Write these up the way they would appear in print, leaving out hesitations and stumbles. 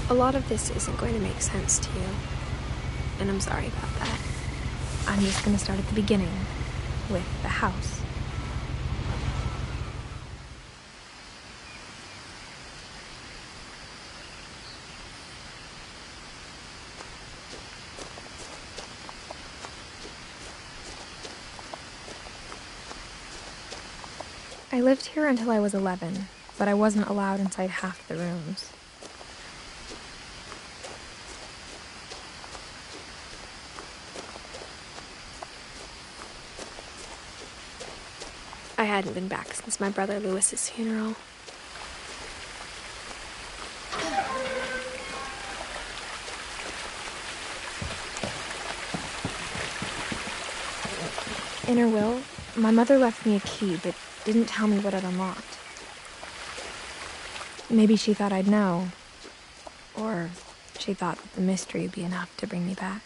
A lot of this isn't going to make sense to you, and I'm sorry about that. I'm just going to start at the beginning, with the house. I lived here until I was 11, but I wasn't allowed inside half the rooms. I hadn't been back since my brother Lewis's funeral. In her will, my mother left me a key, but didn't tell me what it unlocked. Maybe she thought I'd know, or she thought that the mystery would be enough to bring me back.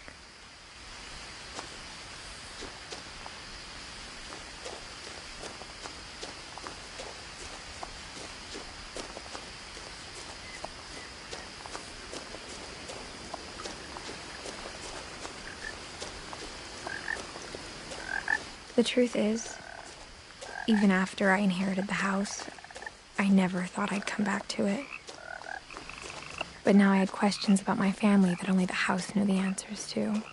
The truth is, even after I inherited the house, I never thought I'd come back to it. But now I had questions about my family that only the house knew the answers to.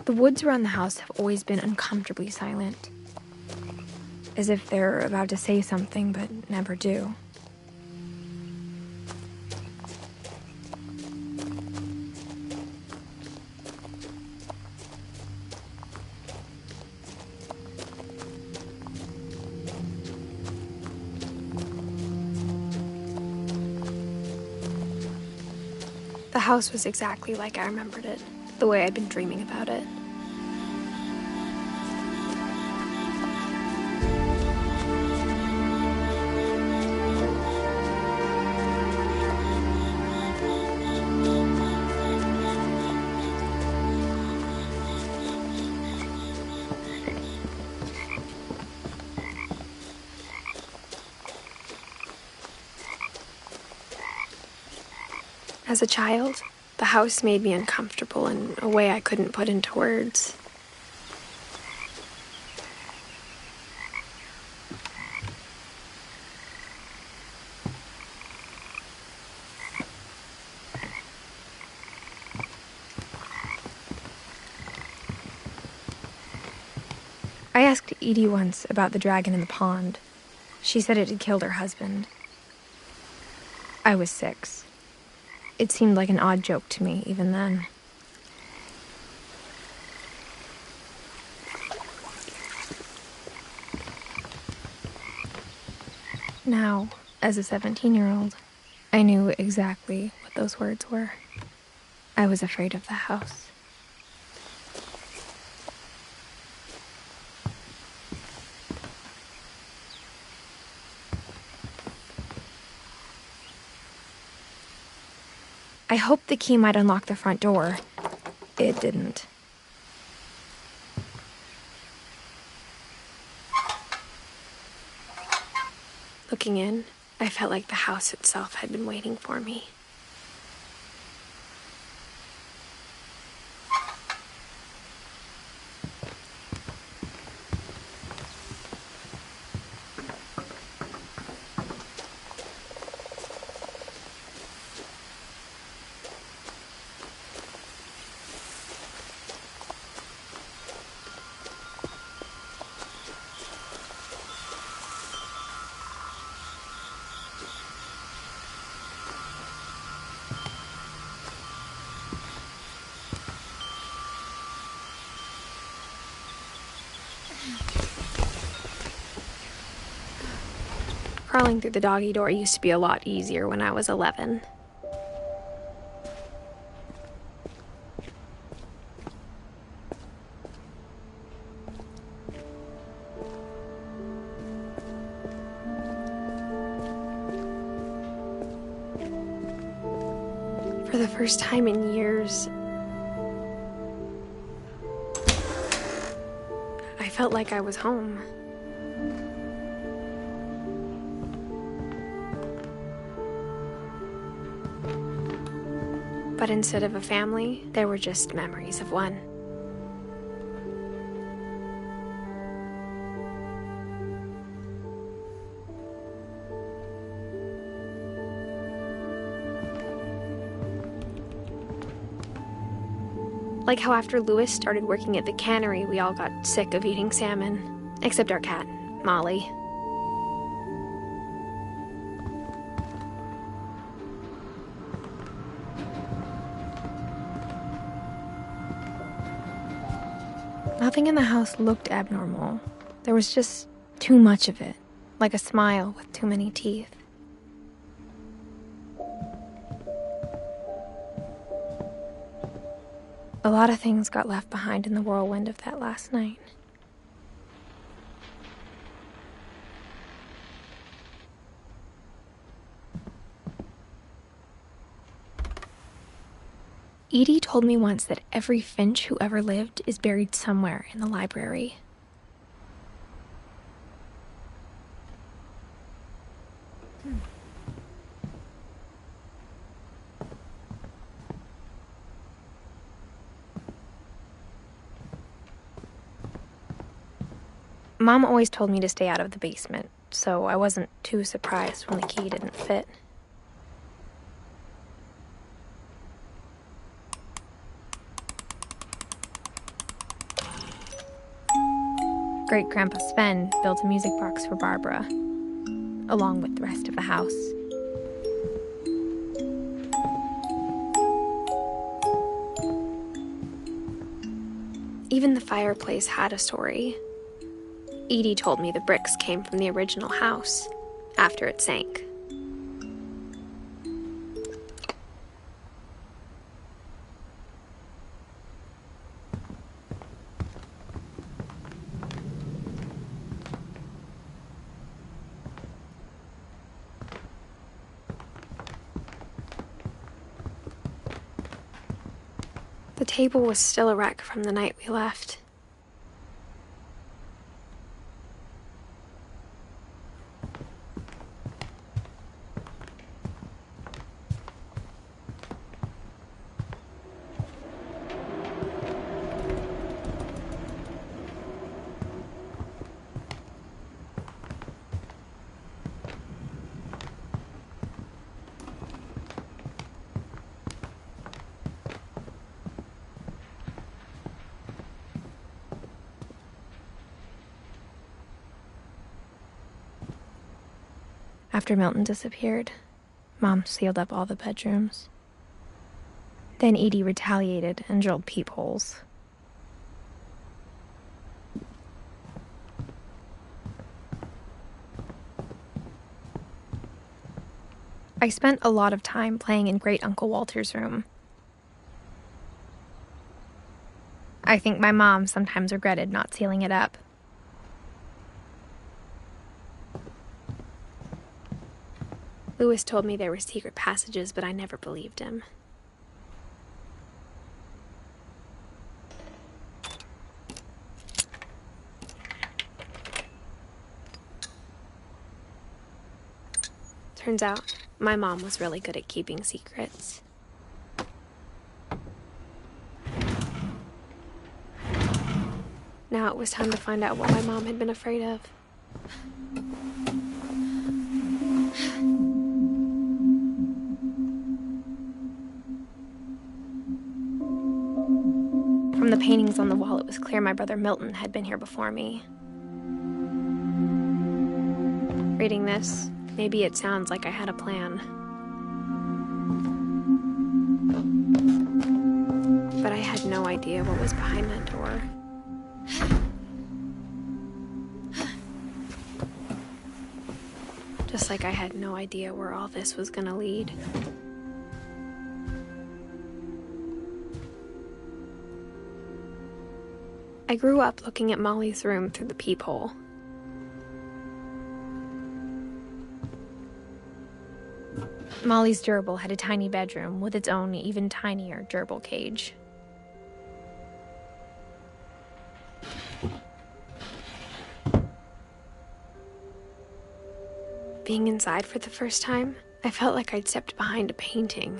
The woods around the house have always been uncomfortably silent, as if they're about to say something but never do. The house was exactly like I remembered it, the way I'd been dreaming about it. As a child, the house made me uncomfortable in a way I couldn't put into words. I asked Edie once about the dragon in the pond. She said it had killed her husband. I was 6. It seemed like an odd joke to me, even then. Now, as a 17-year-old, I knew exactly what those words were. I was afraid of the house. I hoped the key might unlock the front door. It didn't. Looking in, I felt like the house itself had been waiting for me. Crawling through the doggy door used to be a lot easier when I was 11. For the first time in years, I felt like I was home. But instead of a family, there were just memories of one. Like how after Louis started working at the cannery, we all got sick of eating salmon. Except our cat, Molly. Nothing in the house looked abnormal. There was just too much of it, like a smile with too many teeth. A lot of things got left behind in the whirlwind of that last night. Edie told me once that every Finch who ever lived is buried somewhere in the library. Mom always told me to stay out of the basement, so I wasn't too surprised when the key didn't fit. Great-Grandpa Sven built a music box for Barbara, along with the rest of the house. Even the fireplace had a story. Edie told me the bricks came from the original house, after it sank. The table was still a wreck from the night we left. After Milton disappeared, Mom sealed up all the bedrooms. Then Edie retaliated and drilled peepholes. I spent a lot of time playing in Great Uncle Walter's room. I think my mom sometimes regretted not sealing it up. Louis told me there were secret passages, but I never believed him. Turns out, my mom was really good at keeping secrets. Now it was time to find out what my mom had been afraid of. From the paintings on the wall, it was clear my brother Milton had been here before me. Reading this, maybe it sounds like I had a plan. But I had no idea what was behind that door. Just like I had no idea where all this was gonna lead. I grew up looking at Molly's room through the peephole. Molly's gerbil had a tiny bedroom with its own even tinier gerbil cage. Being inside for the first time, I felt like I'd stepped behind a painting.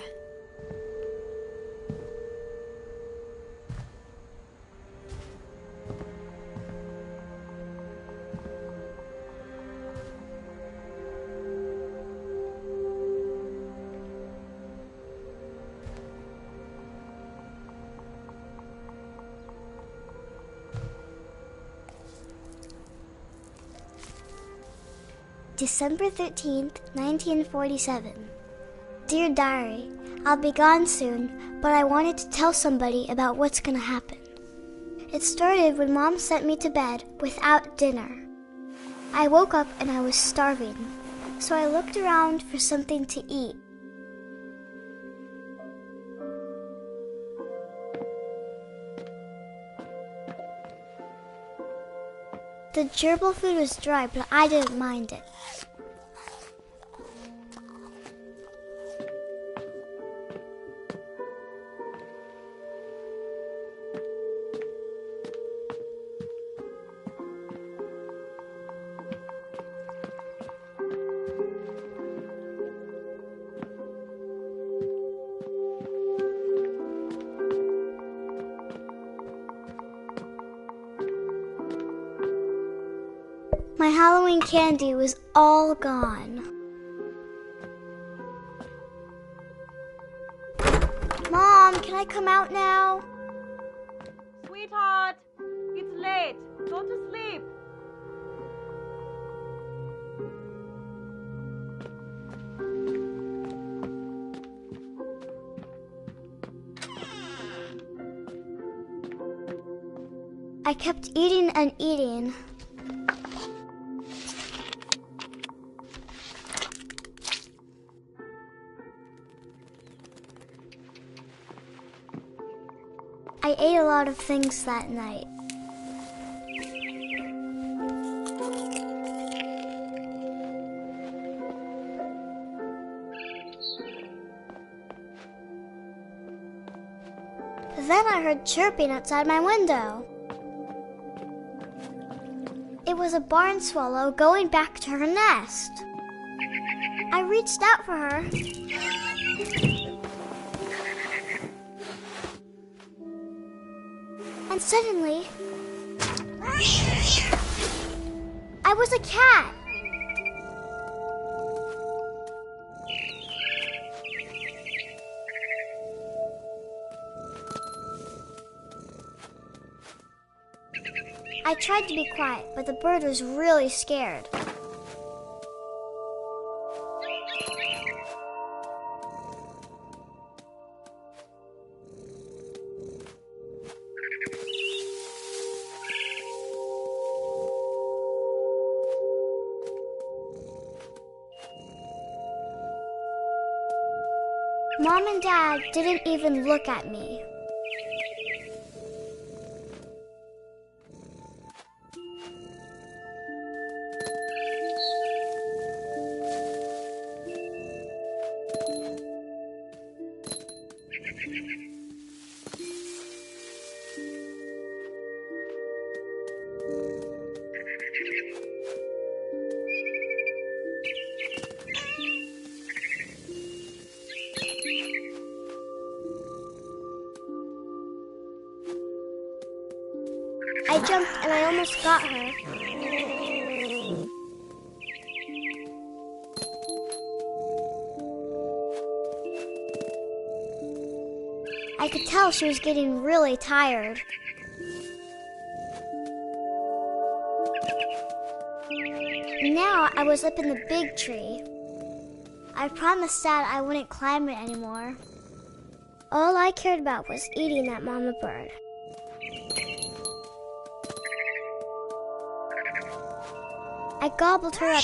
December 13th, 1947. Dear Diary, I'll be gone soon, but I wanted to tell somebody about what's gonna happen. It started when Mom sent me to bed without dinner. I woke up and I was starving, so I looked around for something to eat. The gerbil food was dry, but I didn't mind it. My Halloween candy was all gone. Mom, can I come out now? Sweetheart, it's late. Go to sleep. I kept eating and eating. I ate a lot of things that night. Then I heard chirping outside my window. It was a barn swallow going back to her nest. I reached out for her. And suddenly, I was a cat. I tried to be quiet, but the bird was really scared. Mom and Dad didn't even look at me. I jumped and I almost got her. I could tell she was getting really tired. Now I was up in the big tree. I promised Dad I wouldn't climb it anymore. All I cared about was eating that mama bird. I gobbled her up.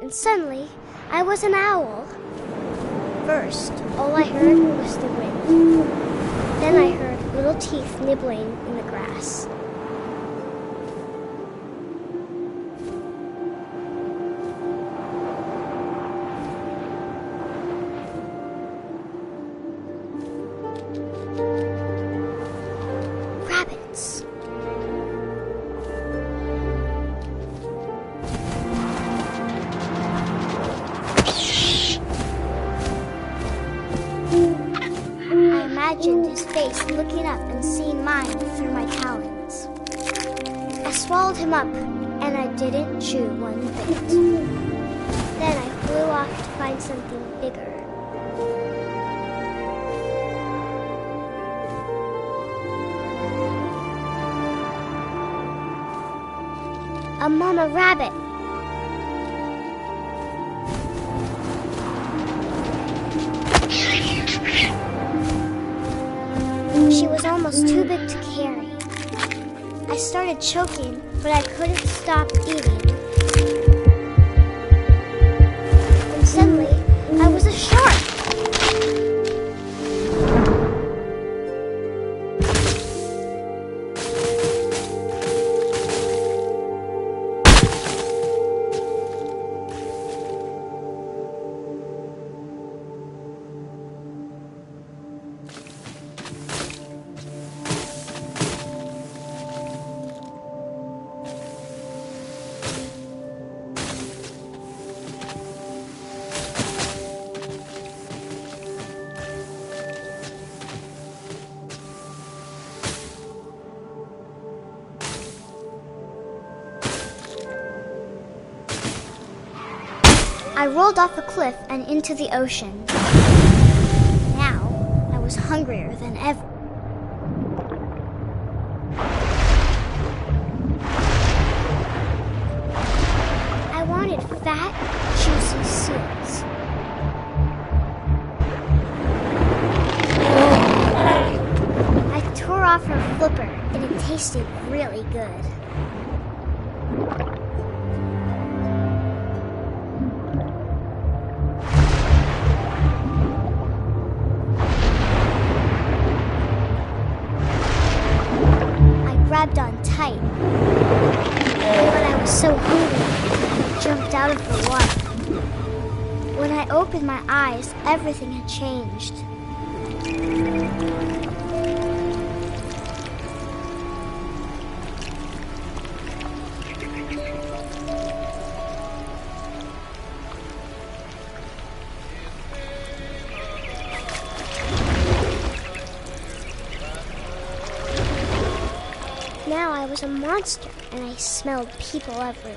And suddenly, I was an owl. First, all I heard was the wind. Then I heard little teeth nibbling in the grass. Rabbits. I imagined his face looking up and seeing mine through my talons. I swallowed him up, and I didn't chew one bit. Then I flew off to find something bigger. A mama rabbit. She was almost too big to carry. I started choking, but I couldn't stop eating. And suddenly, I was a shark. I rolled off a cliff and into the ocean. Now, I was hungrier than ever. I wanted fat, juicy seals. I tore off her flipper, and it tasted really good. Grabbed on tight, but I was so hungry, I jumped out of the water. When I opened my eyes, everything had changed. Now I was a monster, and I smelled people everywhere.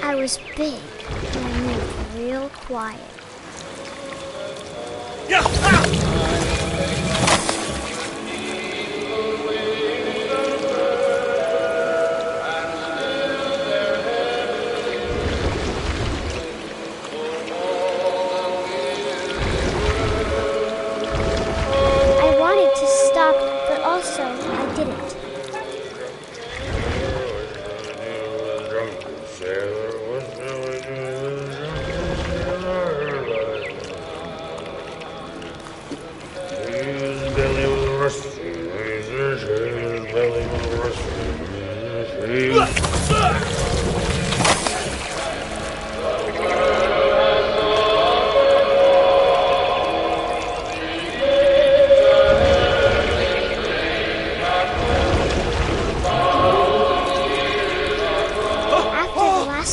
I was big, and I moved real quiet. I wanted to stop, but also I didn't.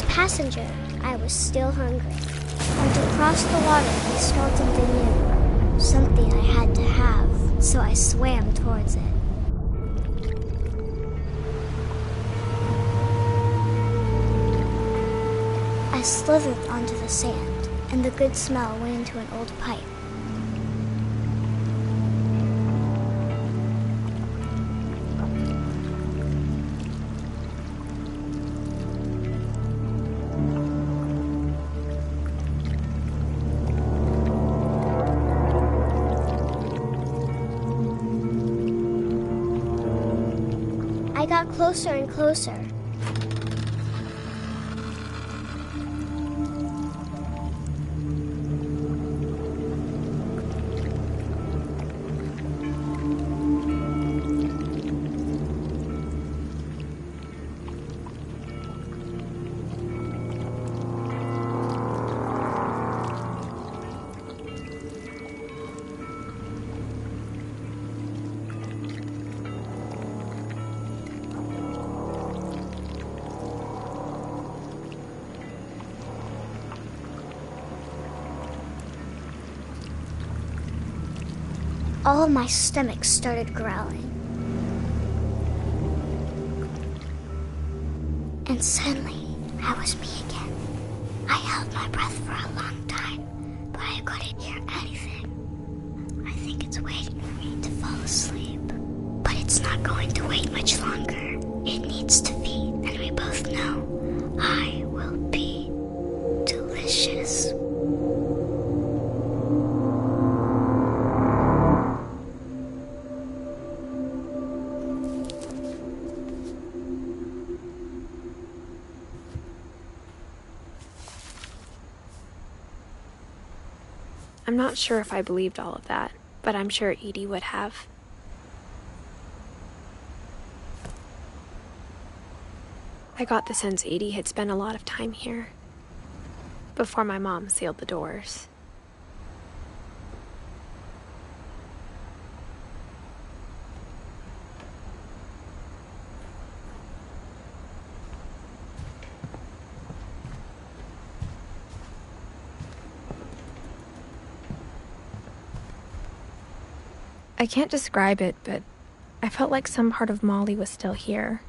Passenger, I was still hungry. And to cross the water, I smelled something new. Something I had to have, so I swam towards it. I slithered onto the sand, and the good smell went into an old pipe. I got closer and closer. all of my stomach started growling. And suddenly, I was me again. I held my breath for a long time, but I couldn't hear anything. I think it's waiting for me to fall asleep. But it's not going to wait much longer. It needs to feed, and we both know I will be delicious. I'm not sure if I believed all of that, but I'm sure Edie would have. I got the sense Edie had spent a lot of time here, before my mom sealed the doors. I can't describe it, but I felt like some part of Molly was still here.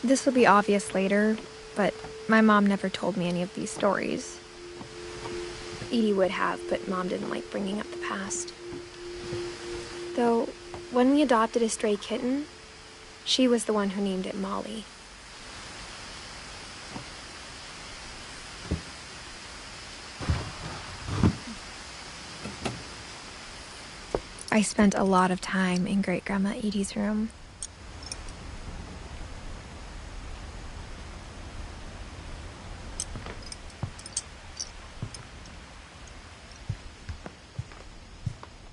This will be obvious later, but my mom never told me any of these stories. Edie would have, but Mom didn't like bringing up the past. Though, when we adopted a stray kitten, she was the one who named it Molly. I spent a lot of time in Great-Grandma Edie's room.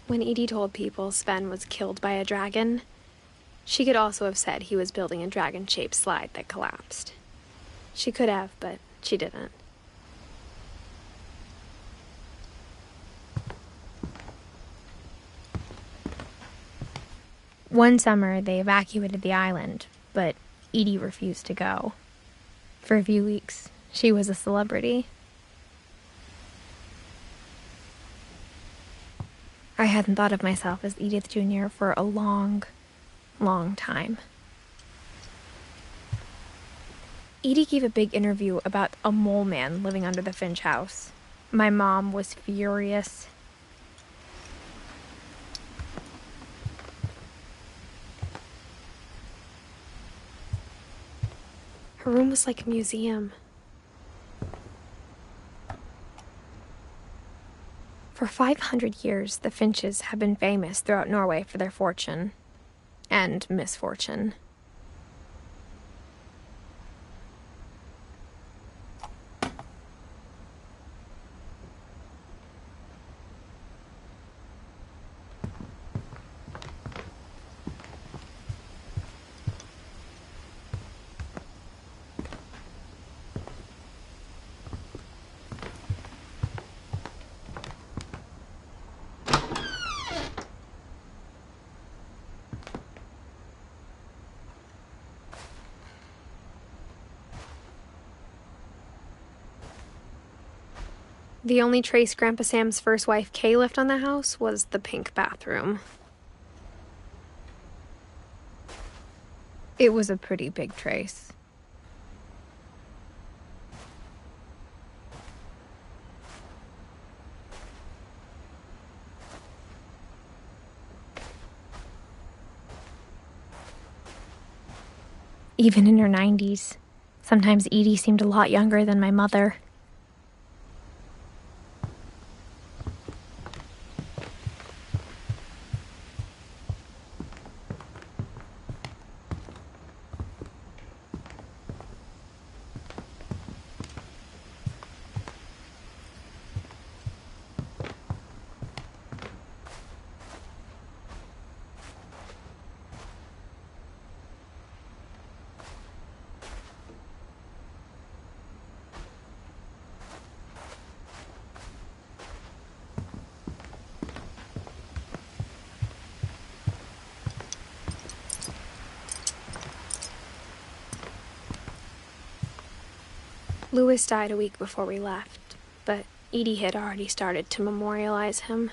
When Edie told people Sven was killed by a dragon, she could also have said he was building a dragon-shaped slide that collapsed. She could have, but she didn't. One summer, they evacuated the island, but Edie refused to go. For a few weeks, she was a celebrity. I hadn't thought of myself as Edith Jr. for a long, long time. Edie gave a big interview about a mole man living under the Finch house. My mom was furious. Her room was like a museum. For 500 years, the Finches have been famous throughout Norway for their fortune and misfortune. The only trace Grandpa Sam's first wife, Kay, left on the house was the pink bathroom. It was a pretty big trace. Even in her 90s, sometimes Edie seemed a lot younger than my mother. Louis died a week before we left, but Edie had already started to memorialize him.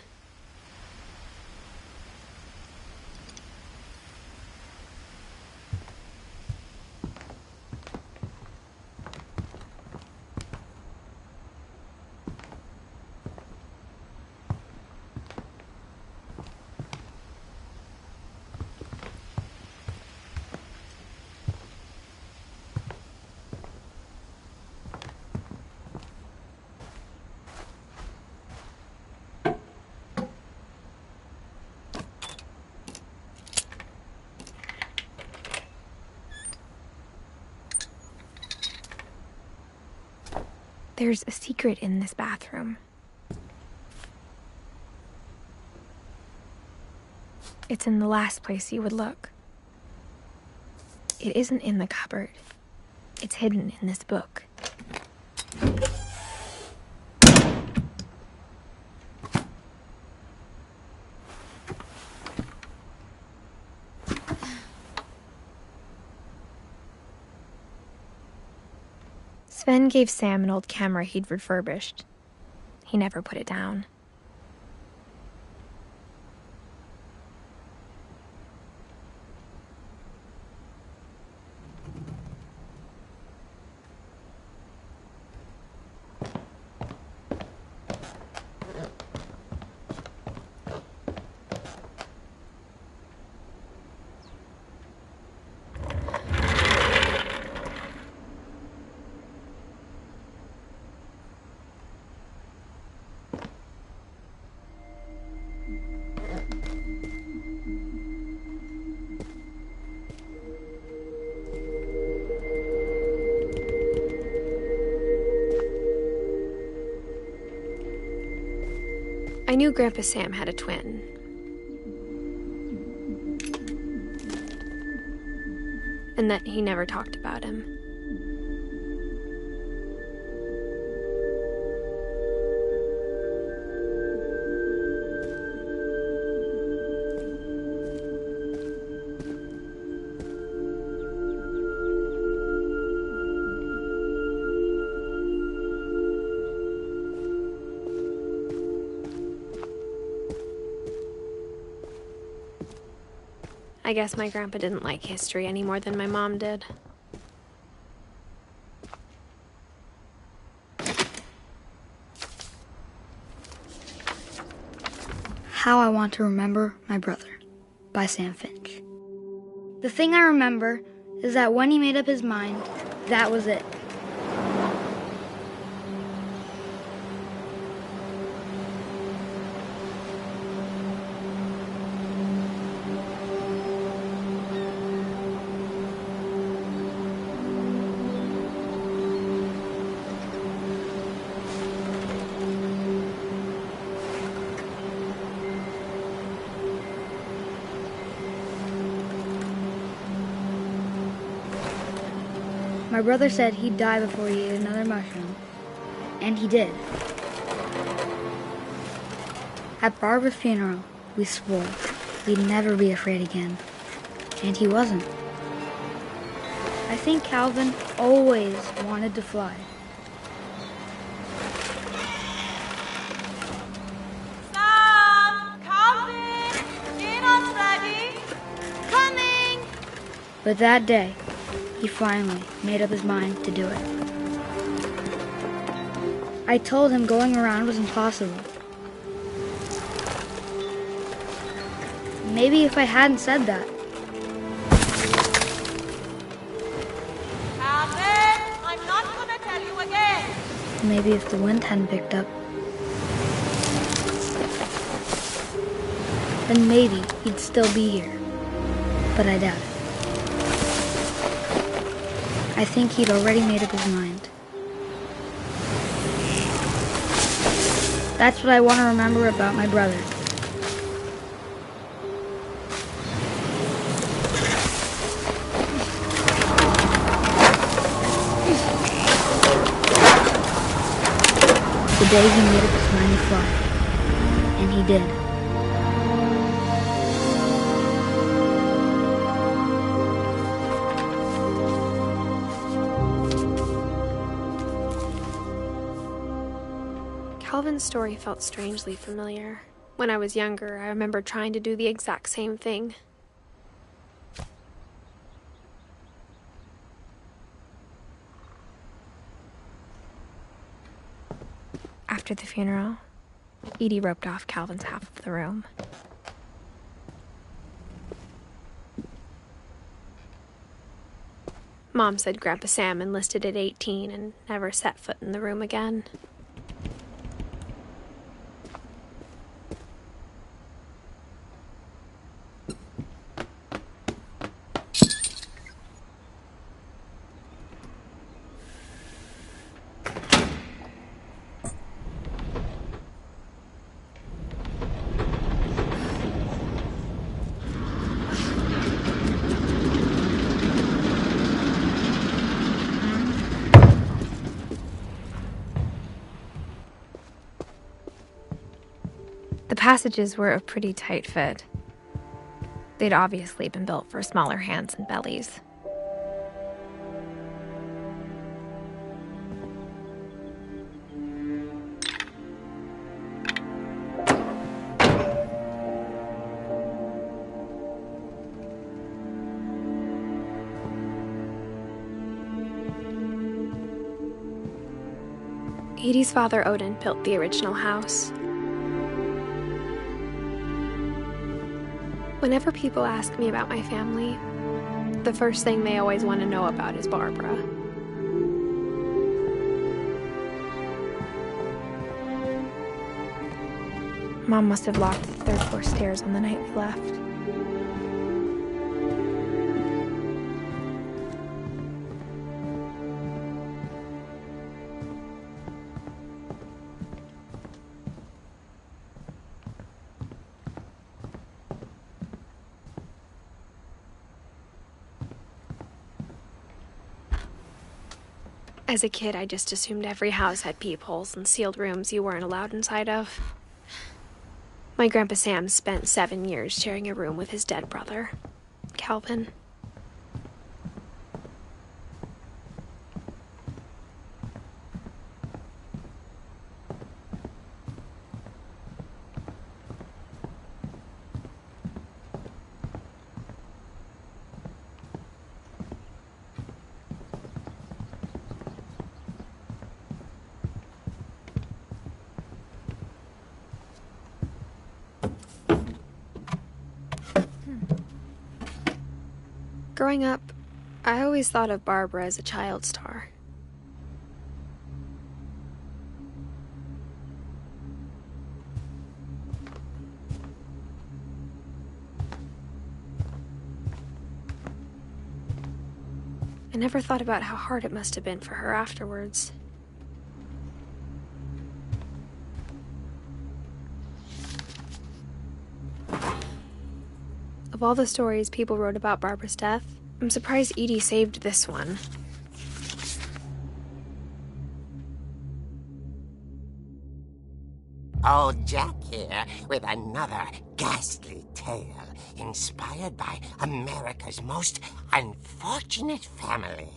There's a secret in this bathroom. It's in the last place you would look. It isn't in the cupboard. It's hidden in this book. Sven gave Sam an old camera he'd refurbished. He never put it down. I knew Grandpa Sam had a twin. And that he never talked about him. I guess my grandpa didn't like history any more than my mom did. How I Want to Remember My Brother by Sam Finch. The thing I remember is that when he made up his mind, that was it. My brother said he'd die before he ate another mushroom, and he did. At Barbara's funeral, we swore we'd never be afraid again, and he wasn't. I think Calvin always wanted to fly. Sam! Calvin! Dinner's ready! Coming! But that day, he finally made up his mind to do it. I told him going around was impossible. Maybe if I hadn't said that. Calvin! I'm not gonna tell you again! Maybe if the wind hadn't picked up. Then maybe he'd still be here. But I doubt it. I think he'd already made up his mind. That's what I want to remember about my brother. The day he made up his mind to fly. And he did. Calvin's story felt strangely familiar. When I was younger, I remember trying to do the exact same thing. After the funeral, Edie roped off Calvin's half of the room. Mom said Grandpa Sam enlisted at 18 and never set foot in the room again. The passages were a pretty tight fit. They'd obviously been built for smaller hands and bellies. Edie's father, Odin, built the original house. Whenever people ask me about my family, the first thing they always want to know about is Barbara. Mom must have locked the third floor stairs on the night we left. As a kid, I just assumed every house had peepholes and sealed rooms you weren't allowed inside of. My Grandpa Sam spent 7 years sharing a room with his dead brother, Calvin. Growing up, I always thought of Barbara as a child star. I never thought about how hard it must have been for her afterwards. Of all the stories people wrote about Barbara's death, I'm surprised Edie saved this one. Old Jack here with another ghastly tale inspired by America's most unfortunate family.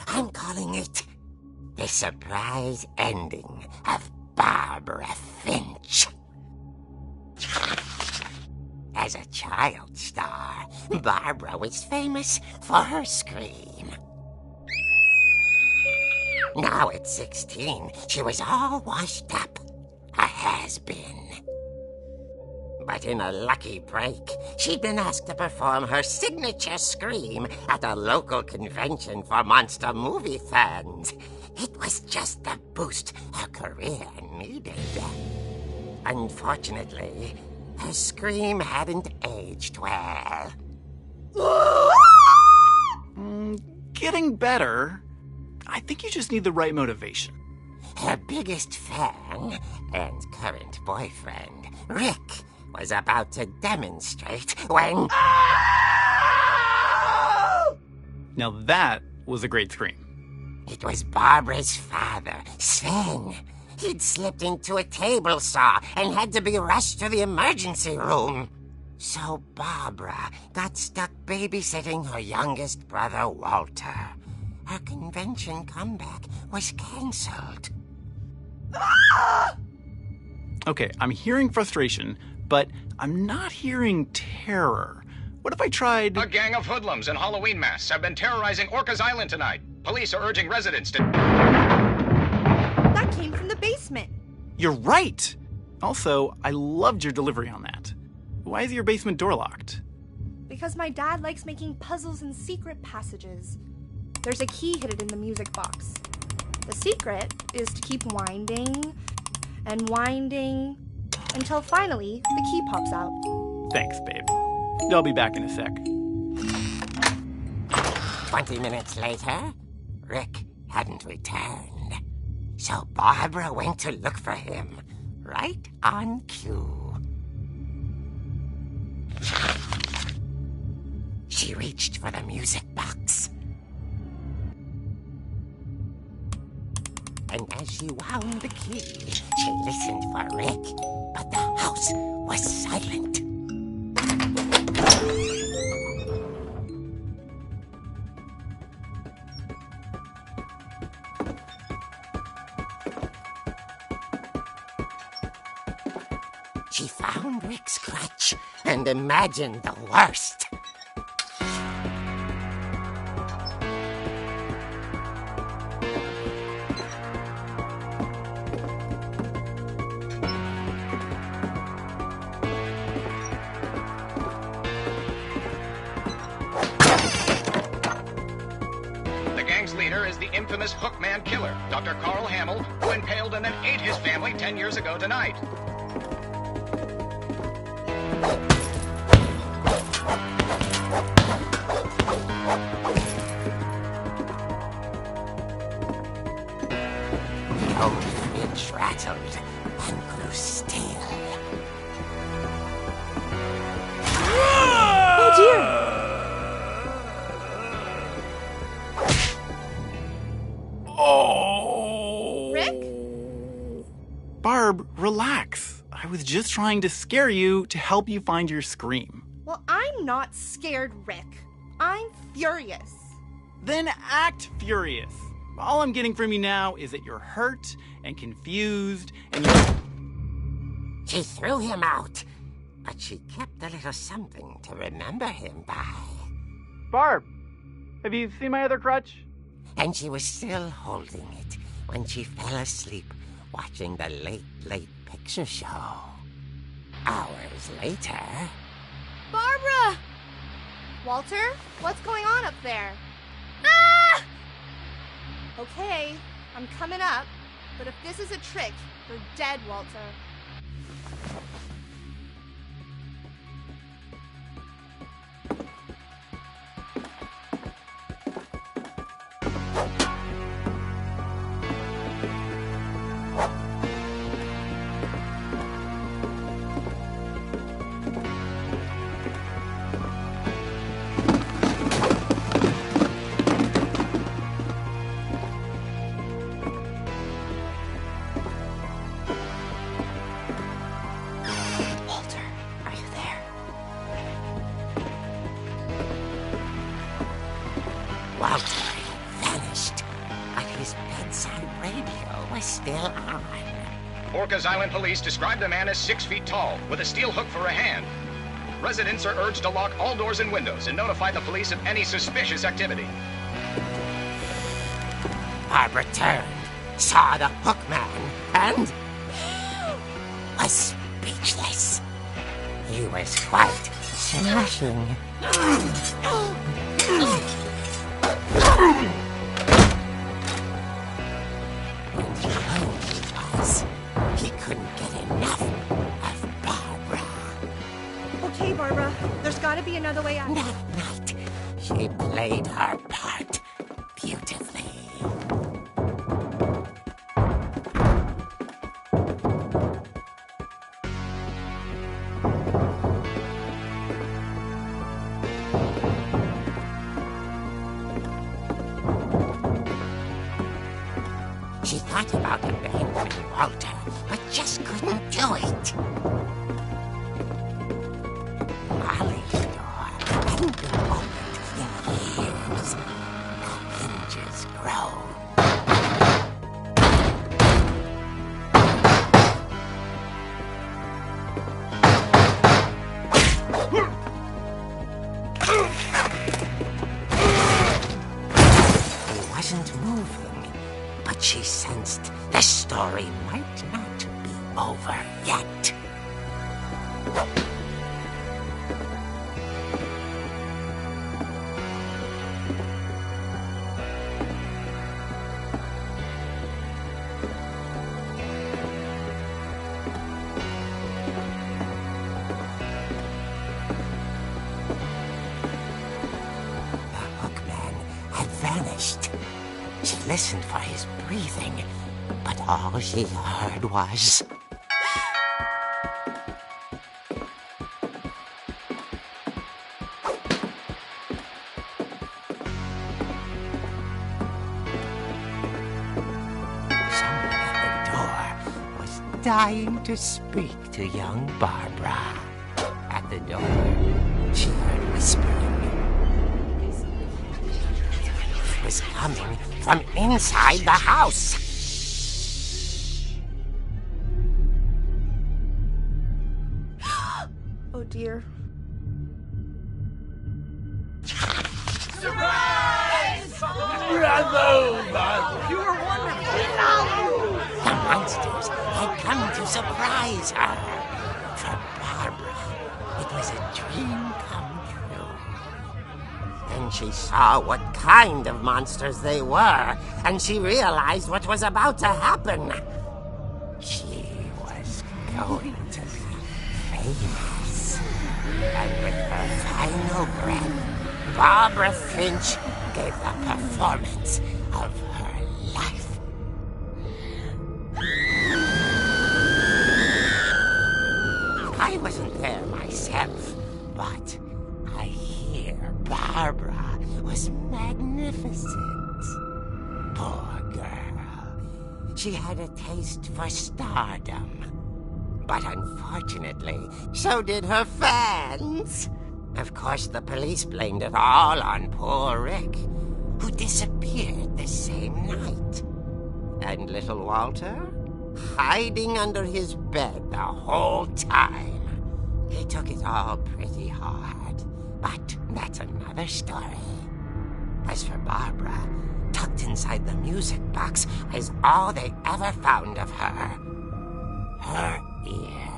I'm calling it The Surprise Ending of Barbara Finch. As a child star, Barbara was famous for her scream. Now at 16, she was all washed up. A has-been. But in a lucky break, she'd been asked to perform her signature scream at a local convention for monster movie fans. It was just the boost her career needed. Unfortunately, her scream hadn't aged well. Getting better. I think you just need the right motivation. Her biggest fan and current boyfriend, Rick, was about to demonstrate when... Now that was a great scream. It was Barbara's father, Sven. He'd slipped into a table saw and had to be rushed to the emergency room. So Barbara got stuck babysitting her youngest brother, Walter. Her convention comeback was cancelled. Okay, I'm hearing frustration, but I'm not hearing terror. What if I tried... A gang of hoodlums in Halloween masks have been terrorizing Orcas Island tonight. Police are urging residents to... That came from the basement. You're right! Also, I loved your delivery on that. Why is your basement door locked? Because my dad likes making puzzles and secret passages. There's a key hidden in the music box. The secret is to keep winding and winding until finally the key pops out. Thanks, babe. I'll be back in a sec. 20 minutes later, Rick hadn't returned. So Barbara went to look for him, right on cue. She reached for the music box. And as she wound the key, she listened for Rick, but the house was silent. She found Rick's crutch and imagined the worst. The gang's leader is the infamous Hookman killer, Dr. Carl Hamill, who impaled and then ate his family 10 years ago tonight. Old Finch rattled and grew still. Oh dear! Oh! Rick? Barb, relax. I was just trying to scare you to help you find your scream. Well, I'm not scared, Rick. I'm furious. Then act furious. All I'm getting from you now is that you're hurt and confused and you... She threw him out, but she kept a little something to remember him by. Barb, have you seen my other crutch? And she was still holding it when she fell asleep watching the late picture show. Hours later... Barbara! Walter, what's going on up there? Ah! Okay, I'm coming up, but if this is a trick, you're dead, Walter. Walter had vanished, but his bedside radio was still on. Orcas Island police describe the man as 6 feet tall, with a steel hook for a hand. Residents are urged to lock all doors and windows and notify the police of any suspicious activity. Barbara turned, saw the hook man, and was speechless. He was quite smashing. And the only was, he couldn't get enough of Barbara. Okay, Barbara, there's gotta be another way out. That night, she played her part beautifully. She thought about abandoning Walter, but just couldn't do it. Molly's door hadn't been opened in years. The hinges groaned. story might not be over yet. She listened for his breathing, but all she heard was... Someone at the door was dying to speak to young Barbara. At the door, she heard whispering. It was coming from inside the house. Oh dear. Surprise! Bravo, Barbara! You were wonderful. The monsters had come to surprise her. For Barbara, it was a dream come true. Then she saw what kind of monsters they were, and she realized what was about to happen. She was going to be famous. And with her final breath, Barbara Finch gave the performance of her life. I wasn't there myself, but I hear Barbara was magnificent. Poor girl. She had a taste for stardom. But unfortunately, so did her fans. Of course, the police blamed it all on poor Rick, who disappeared the same night. And little Walter, hiding under his bed the whole time. He took it all pretty hard, but that's another story. As for Barbara, tucked inside the music box is all they ever found of her. Her ear.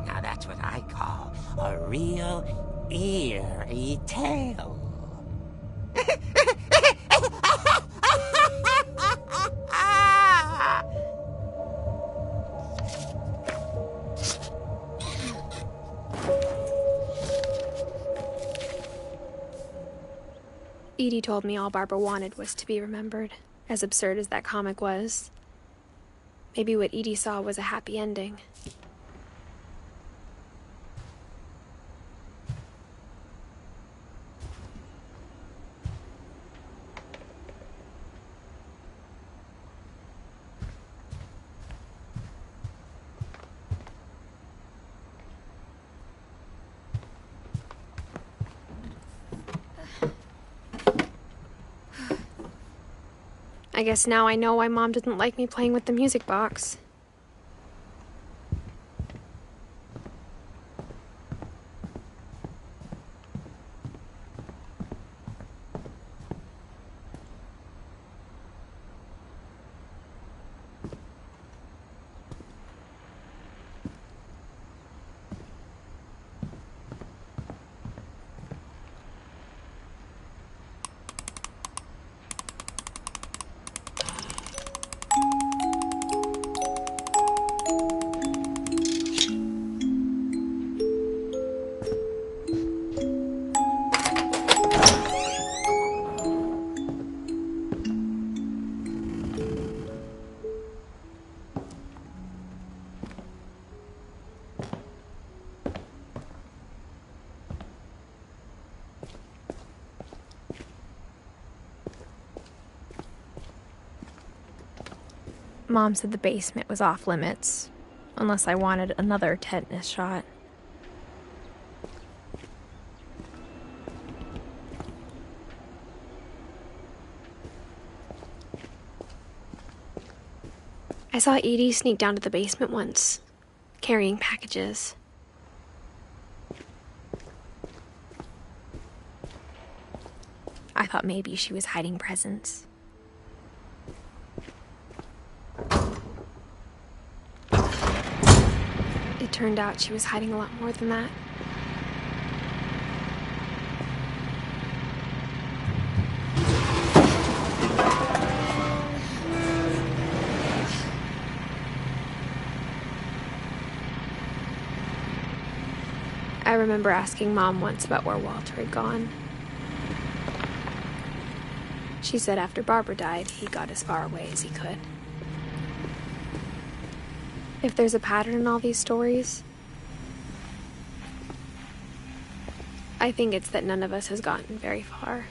Now that's what I call a real eerie tale. Edie told me all Barbara wanted was to be remembered, as absurd as that comic was. Maybe what Edie saw was a happy ending. I guess now I know why Mom didn't like me playing with the music box. Mom said the basement was off limits, unless I wanted another tetanus shot. I saw Edie sneak down to the basement once, carrying packages. I thought maybe she was hiding presents. It turned out she was hiding a lot more than that. I remember asking Mom once about where Walter had gone. She said after Barbara died, he got as far away as he could. If there's a pattern in all these stories, I think it's that none of us has gotten very far.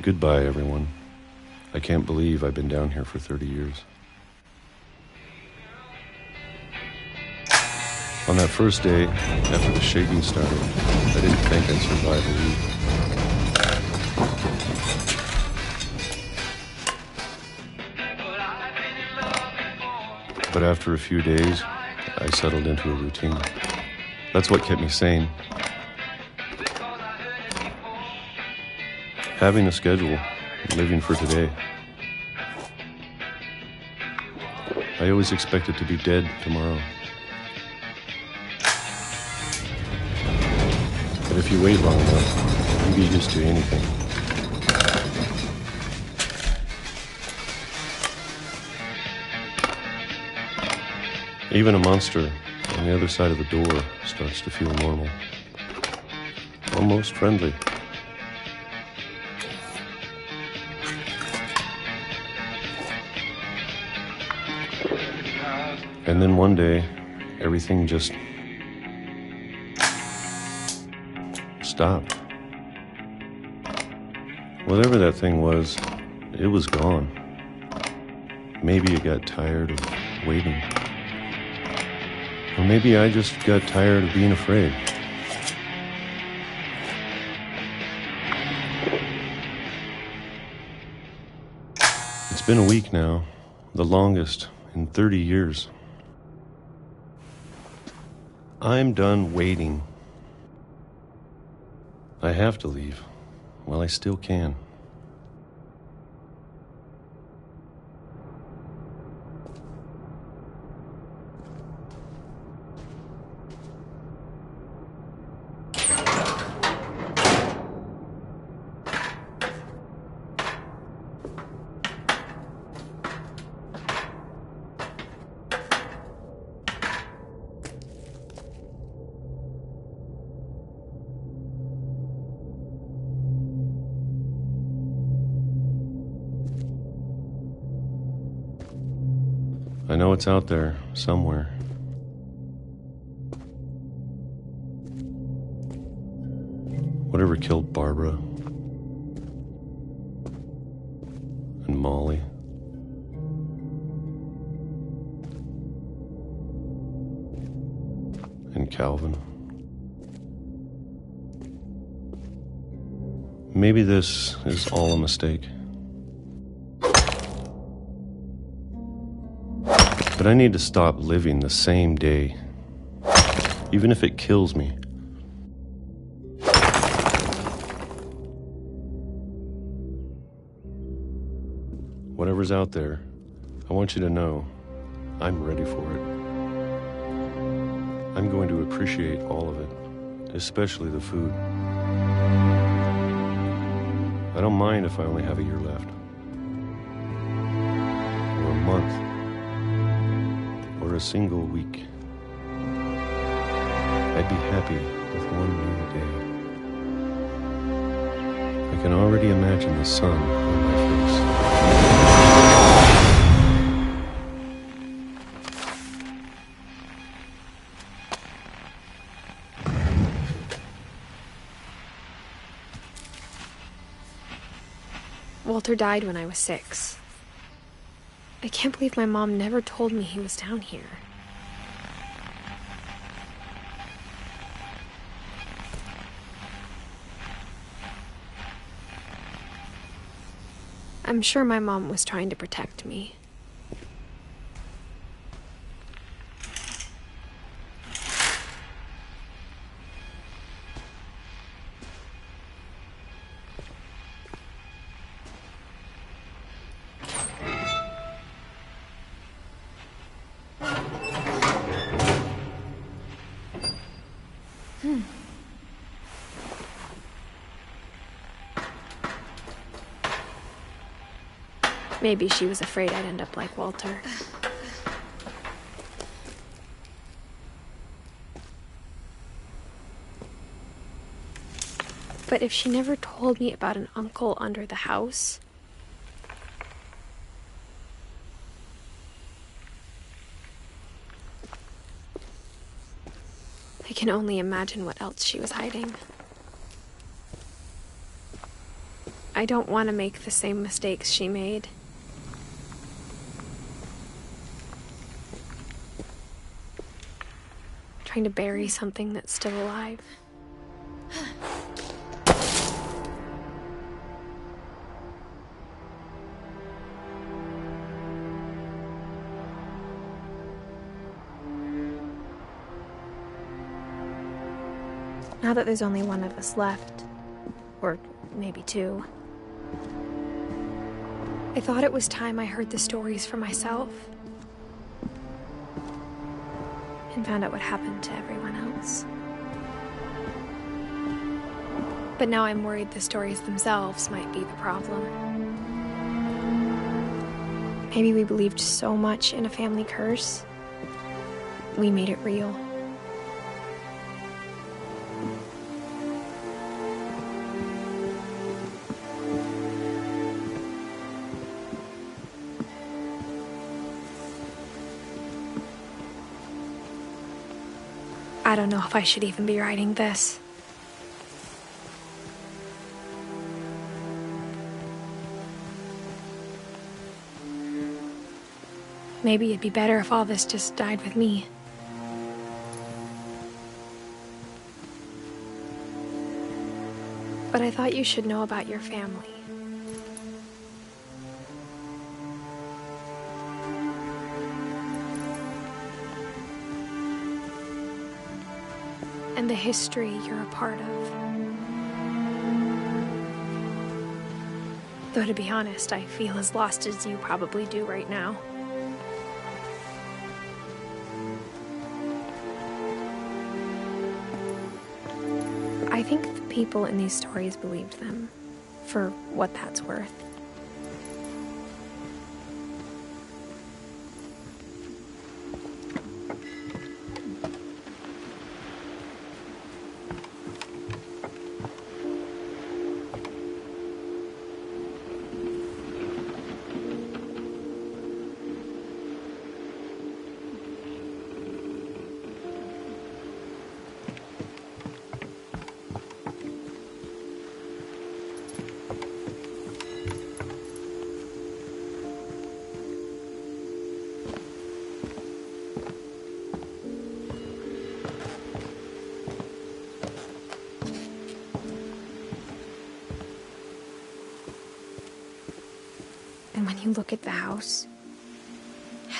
Goodbye, everyone. I can't believe I've been down here for 30 years. On that first day, after the shaking started, I didn't think I'd survive a week. But after a few days, I settled into a routine. That's what kept me sane. Having a schedule, living for today. I always expected to be dead tomorrow. But if you wait long enough, you can be used to anything. Even a monster on the other side of the door starts to feel normal. Almost friendly. And then one day, everything just stopped. Whatever that thing was, it was gone. Maybe it got tired of waiting. Or maybe I just got tired of being afraid. It's been a week now, the longest in 30 years. I'm done waiting. I have to leave while I still can. I know it's out there, somewhere. Whatever killed Barbara and Molly. And Calvin. Maybe this is all a mistake. But I need to stop living the same day, even if it kills me. Whatever's out there, I want you to know I'm ready for it. I'm going to appreciate all of it, especially the food. I don't mind if I only have a year left, or a month, or a single week. I'd be happy with one new day. I can already imagine the sun on my face. Walter died when I was 6. I can't believe my mom never told me he was down here. I'm sure my mom was trying to protect me. Maybe she was afraid I'd end up like Walter. But if she never told me about an uncle under the house, I can only imagine what else she was hiding. I don't want to make the same mistakes she made. Trying to bury something that's still alive. Now that there's only one of us left, or maybe two, I thought it was time I heard the stories for myself and found out what happened to everyone else. But now I'm worried the stories themselves might be the problem. Maybe we believed so much in a family curse, we made it real. I don't know if I should even be writing this. Maybe it'd be better if all this just died with me. But I thought you should know about your family. And the history you're a part of. Though to be honest, I feel as lost as you probably do right now. I think the people in these stories believed them, for what that's worth. And when you look at the house,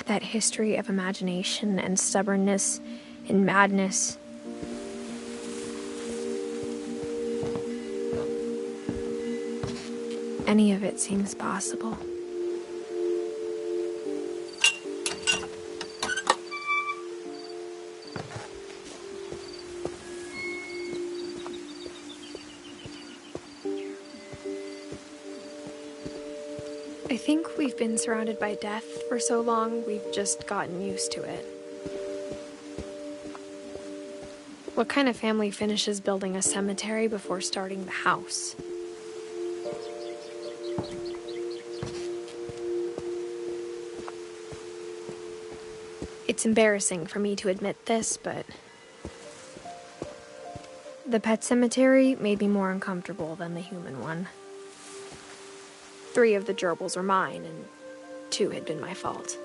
that history of imagination and stubbornness and madness, any of it seems possible. I think we've been surrounded by death for so long, we've just gotten used to it. What kind of family finishes building a cemetery before starting the house? It's embarrassing for me to admit this, but the pet cemetery made me more uncomfortable than the human one. 3 of the gerbils were mine, and 2 had been my fault.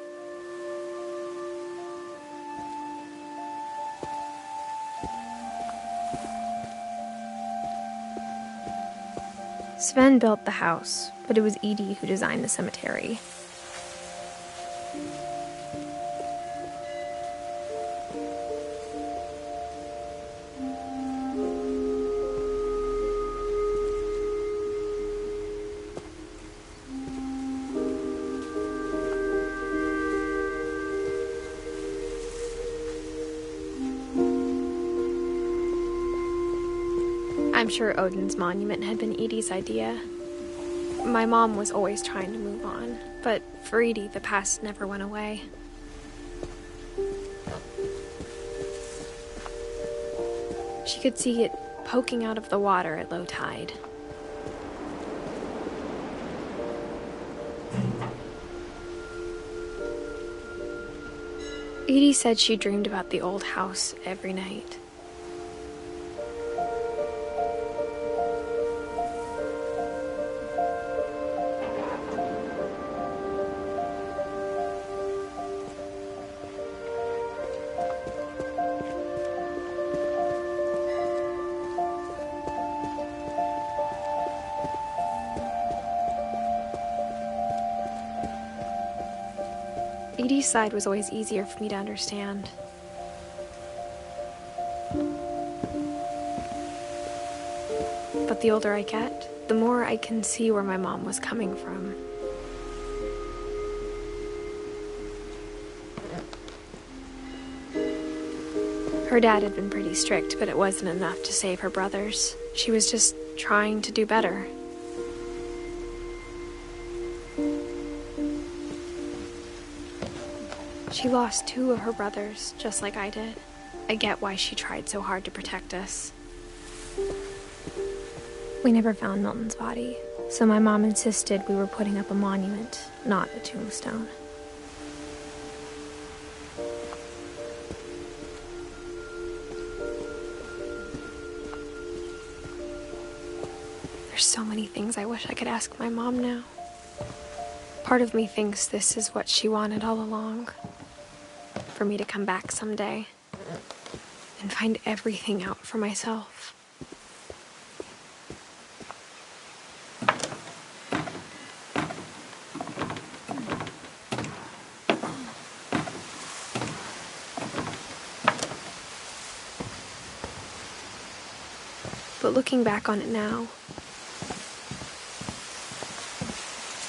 Sven built the house, but it was Edie who designed the cemetery. I'm sure Odin's monument had been Edie's idea. My mom was always trying to move on, but for Edie, the past never went away. She could see it poking out of the water at low tide. Edie said she dreamed about the old house every night. Edie's side was always easier for me to understand. But the older I get, the more I can see where my mom was coming from. Her dad had been pretty strict, but it wasn't enough to save her brothers. She was just trying to do better. She lost 2 of her brothers, just like I did. I get why she tried so hard to protect us. We never found Milton's body, so my mom insisted we were putting up a monument, not a tombstone. There's so many things I wish I could ask my mom now. Part of me thinks this is what she wanted all along. For me to come back someday and find everything out for myself. But looking back on it now,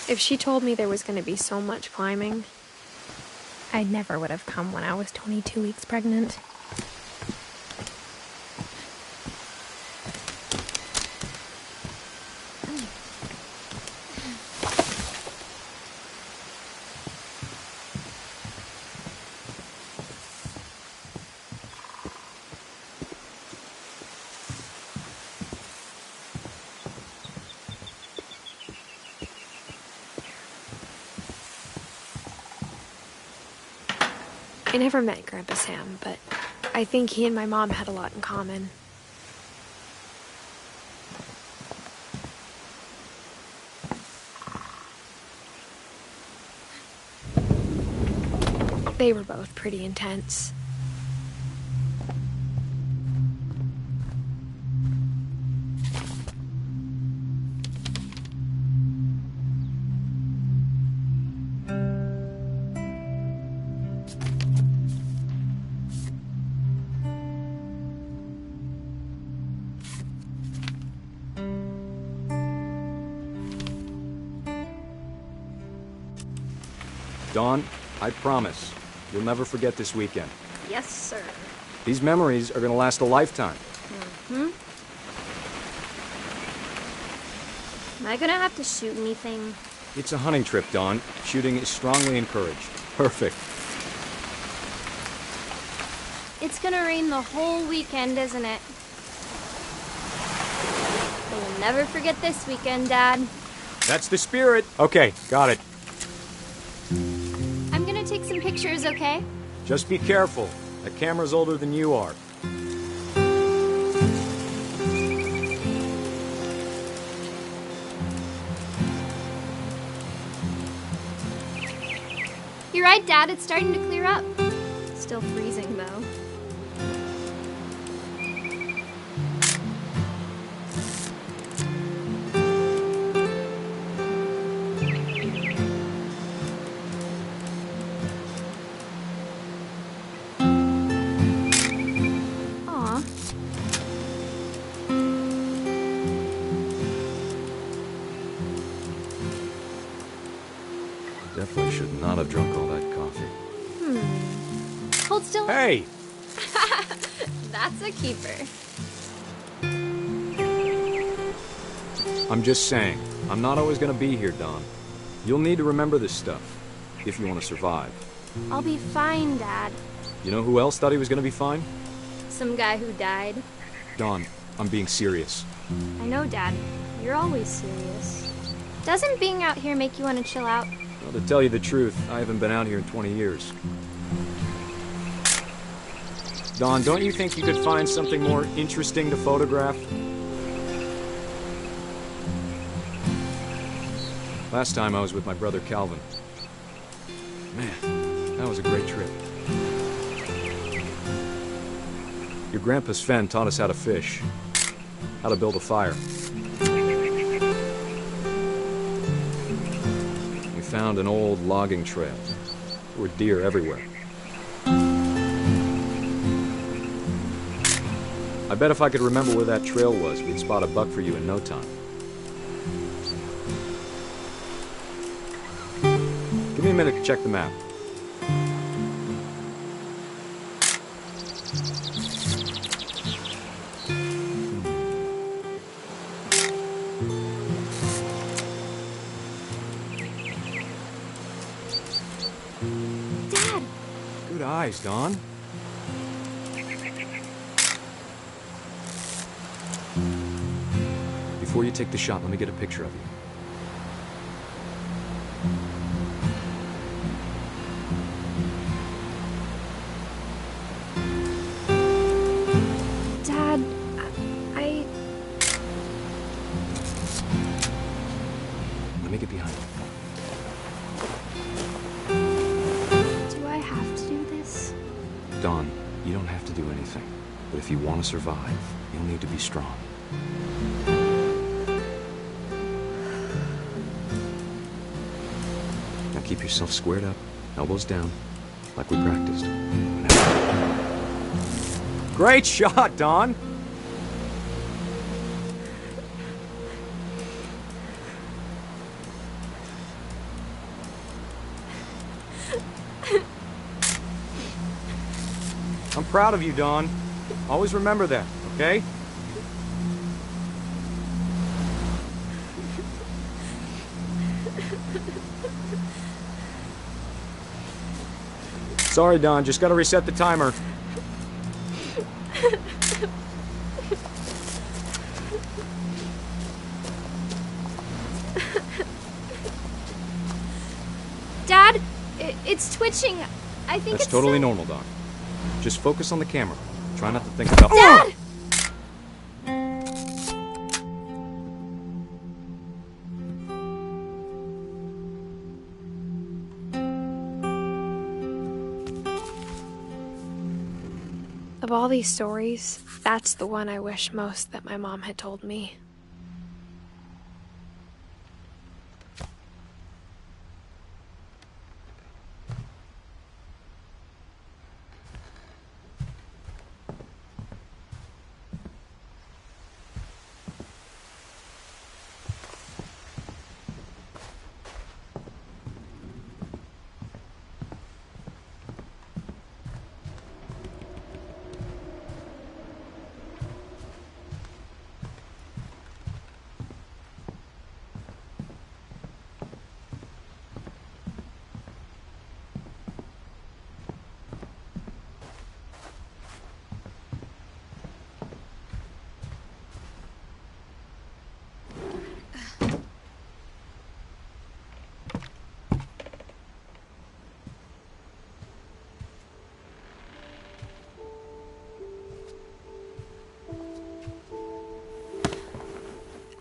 if she told me there was going to be so much climbing, I never would have come when I was 22 weeks pregnant. I never met Grandpa Sam, but I think he and my mom had a lot in common. They were both pretty intense. Dawn, I promise, you'll never forget this weekend. Yes, sir. These memories are gonna last a lifetime. Mm-hmm. Am I gonna have to shoot anything? It's a hunting trip, Dawn. Shooting is strongly encouraged. Perfect. It's gonna rain the whole weekend, isn't it? We'll never forget this weekend, Dad. That's the spirit. Okay, got it. I'm gonna take some pictures, okay? Just be careful. That camera's older than you are. You're right, Dad. It's starting to clear up. Still freezing, though. Aw. Definitely should not have drunk all that coffee. Hold still. Hey! That's a keeper. I'm just saying, I'm not always gonna be here, Dawn. You'll need to remember this stuff, if you want to survive. I'll be fine, Dad. You know who else thought he was gonna be fine? Some guy who died. Dawn, I'm being serious. I know, Dad. You're always serious. Doesn't being out here make you want to chill out? Well, to tell you the truth, I haven't been out here in 20 years. Dawn, don't you think you could find something more interesting to photograph? Last time I was with my brother Calvin. Man, that was a great trip. Your grandpa Sven taught us how to fish, how to build a fire. We found an old logging trail. There were deer everywhere. I bet if I could remember where that trail was, we'd spot a buck for you in no time. Give me a minute to check the map. Dad! Good eyes, Dawn. Before you take the shot, let me get a picture of you. Dad, Let me get behind you. do I have to do this? Dawn, you don't have to do anything. But if you want to survive, you'll need to be strong. Now keep yourself squared up, elbows down, like we practiced. Great shot, Dawn! I'm proud of you, Dawn. Always remember that, okay? Sorry, Dawn. Just gotta reset the timer. Dad, it's twitching. I think That's it's totally normal, Dawn. Just focus on the camera. Try not to think about... Dad! Of all these stories, that's the one I wish most that my mom had told me.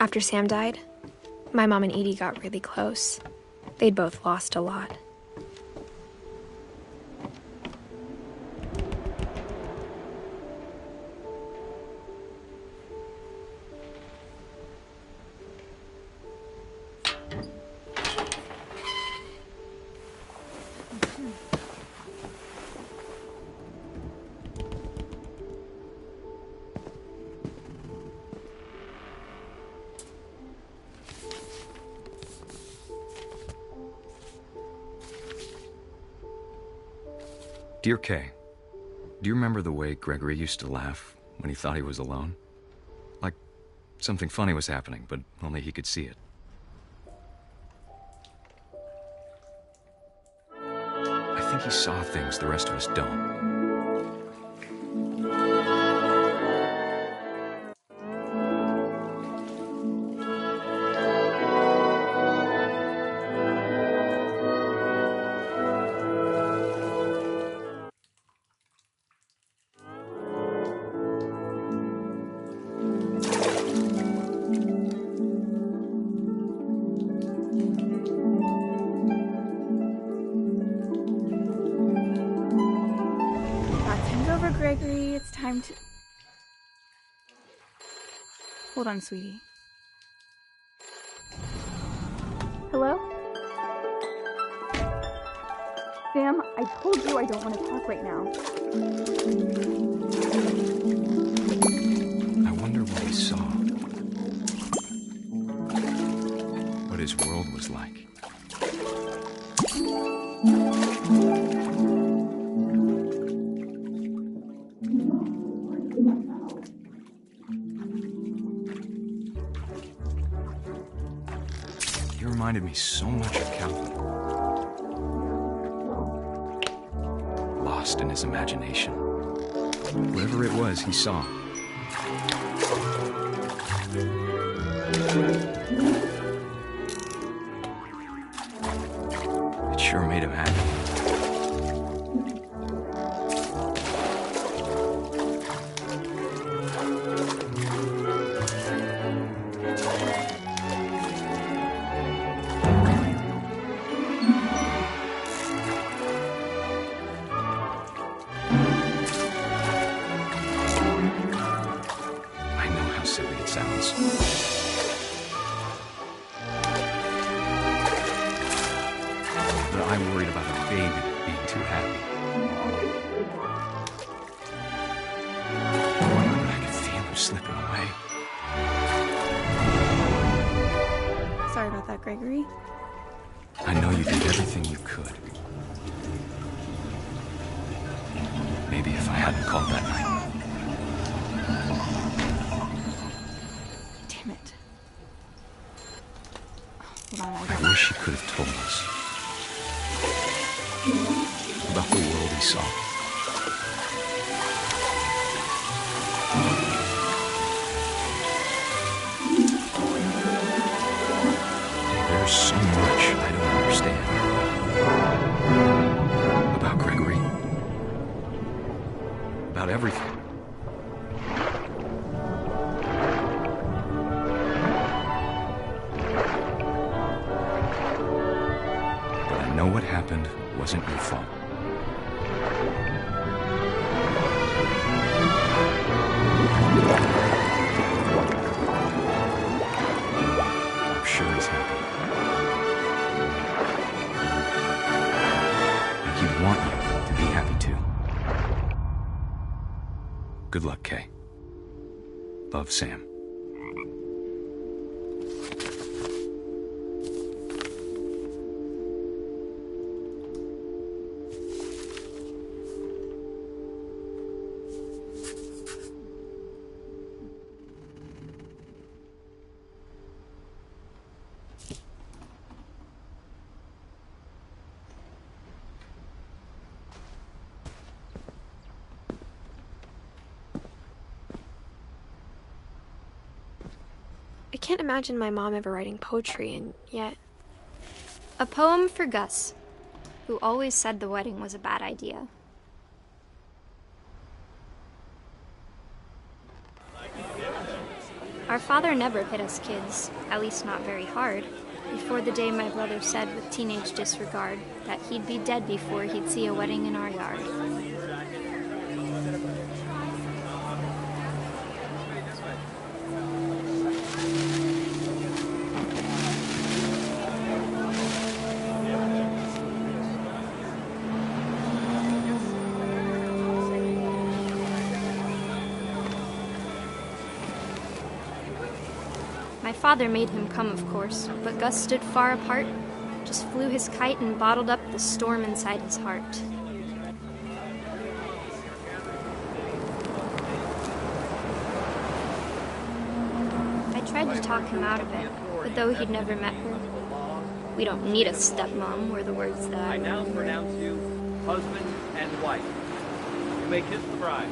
After Sam died, my mom and Edie got really close. They'd both lost a lot. Dear Kay, do you remember the way Gregory used to laugh when he thought he was alone? Like something funny was happening, but only he could see it. think he saw things the rest of us don't. Gregory, it's time to... Hold on, sweetie. Hello? Sam, I told you I don't want to talk right now. I wonder what he saw. What his world was like. He reminded me so much of Calvin. Lost in his imagination. Whatever it was he saw. It sure made him happy. Silly it sounds. But I'm worried about a baby being too happy. I can feel him slipping away. Sorry about that, Gregory. I know you did everything you could. Maybe if I hadn't called that night. I wish he could have told us about the world he saw. There's so much I don't understand about Gregory, about everything. What happened wasn't your fault. I'm sure he's happy. And he'd want you to be happy too. Good luck, Kay. Love, Sam. I can't imagine my mom ever writing poetry, and yet... A poem for Gus, who always said the wedding was a bad idea. Our father never hit us kids, at least not very hard, before the day my brother said with teenage disregard that he'd be dead before he'd see a wedding in our yard. My father made him come, of course, but Gus stood far apart, just flew his kite and bottled up the storm inside his heart. I tried to talk him out of it, but though he'd never met her, "We don't need a stepmom," were the words that I now pronounce you husband and wife. You may kiss the bride.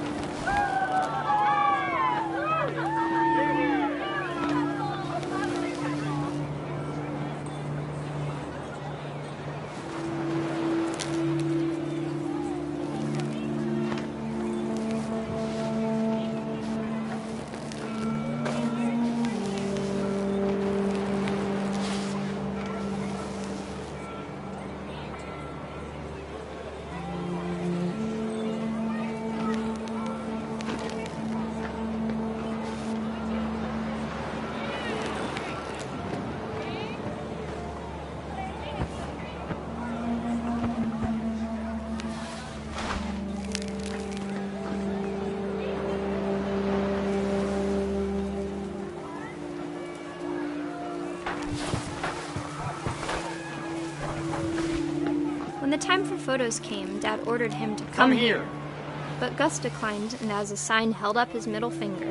When the time for photos came, Dad ordered him to come here. But Gus declined, and as a sign held up his middle finger.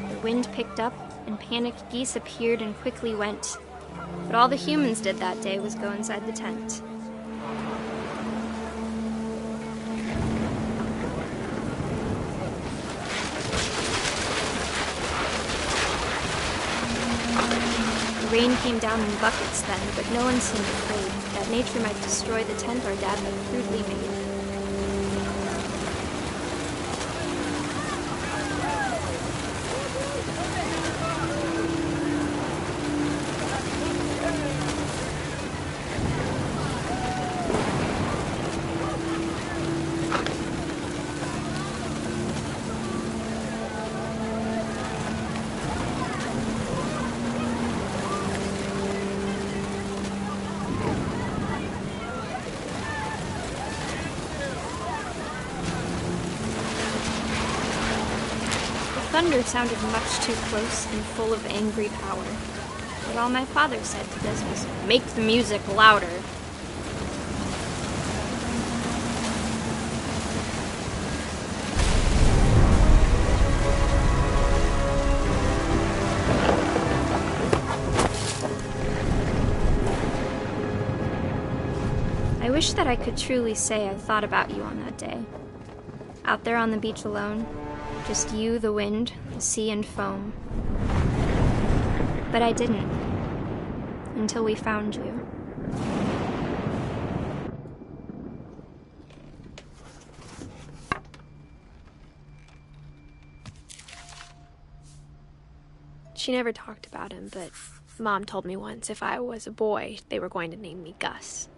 The wind picked up, and panicked geese appeared and quickly went. But all the humans did that day was go inside the tent. The rain came down in buckets then, but no one seemed afraid that nature might destroy the tent our dad had crudely made. Thunder sounded much too close and full of angry power. But all my father said to this was, "Make the music louder." I wish that I could truly say I thought about you on that day. Out there on the beach alone, just you, the wind, the sea, and foam. But I didn't, until we found you. She never talked about him, but Mom told me once if I was a boy, they were going to name me Gus.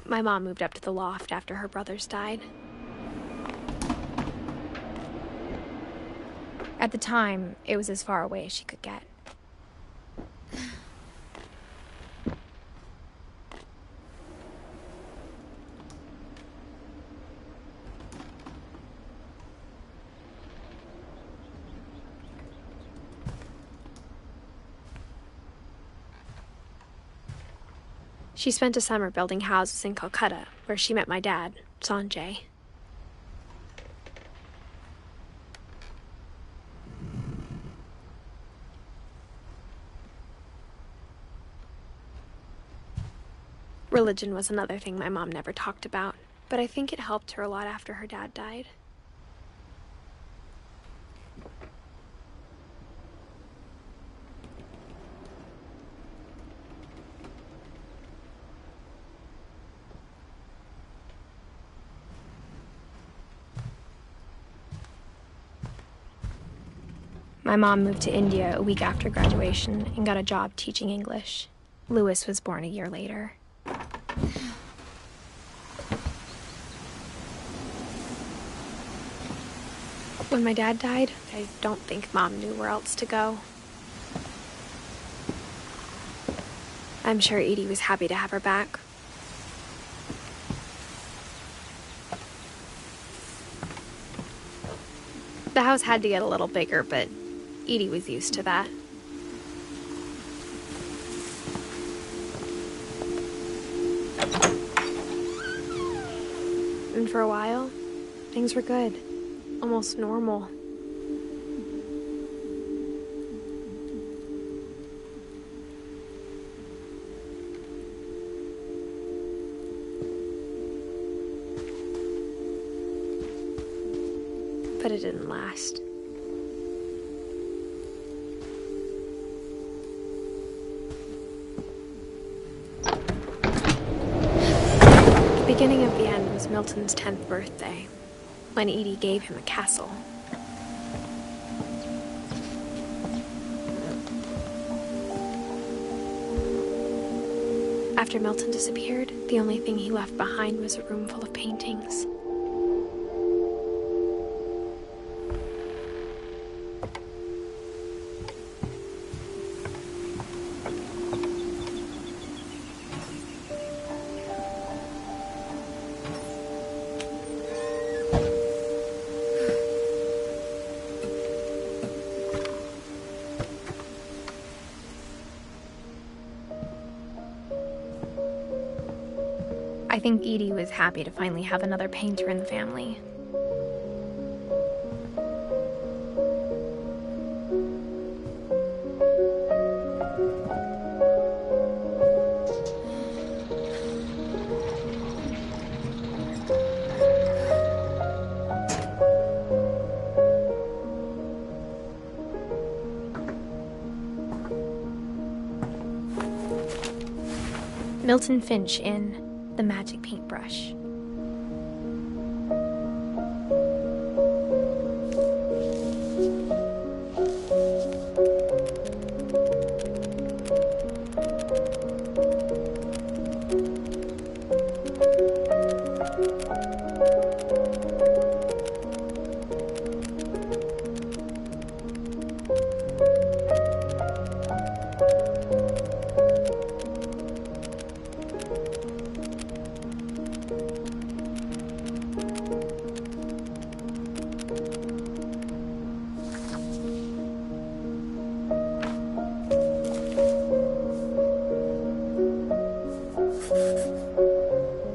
My mom moved up to the loft after her brothers died. At the time, it was as far away as she could get. She spent a summer building houses in Calcutta, where she met my dad, Sanjay. Religion was another thing my mom never talked about, but I think it helped her a lot after her dad died. My mom moved to India a week after graduation and got a job teaching English. Louis was born a year later. When my dad died, I don't think Mom knew where else to go. I'm sure Edie was happy to have her back. The house had to get a little bigger, but Edie was used to that. And for a while, things were good. Almost normal. But it didn't last. The beginning of the end was Milton's 10th birthday, when Edie gave him a castle. After Milton disappeared, the only thing he left behind was a room full of paintings. I think Edie was happy to finally have another painter in the family. Milton Finch in The Magic Paintbrush.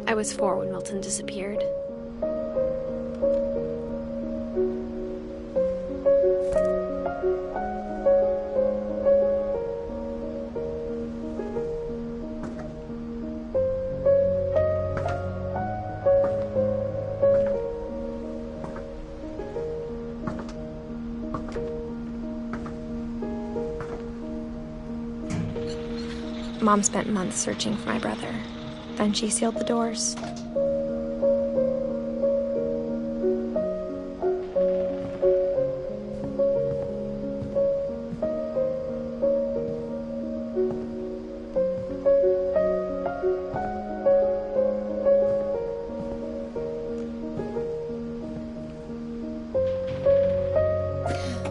I was 4 when Milton disappeared. Mom spent months searching for my brother. Then she sealed the doors.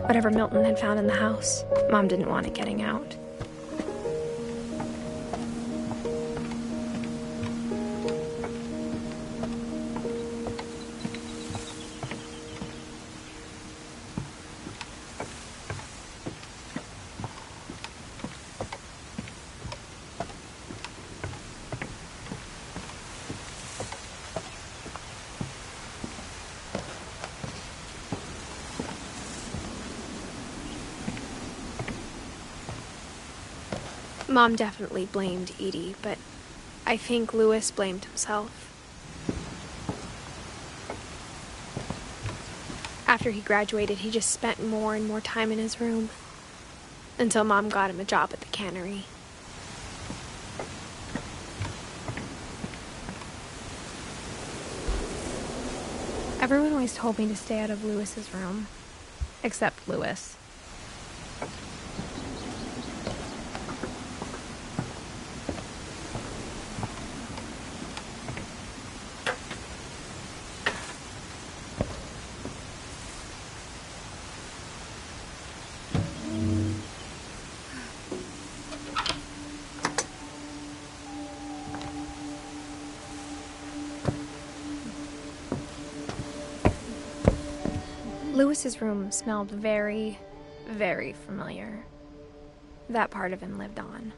Whatever Milton had found in the house, Mom didn't want it getting out. Mom definitely blamed Edie, but I think Louis blamed himself. After he graduated, he just spent more and more time in his room, until Mom got him a job at the cannery. Everyone always told me to stay out of Louis's room, except Louis. Lewis's room smelled very, very familiar. That part of him lived on.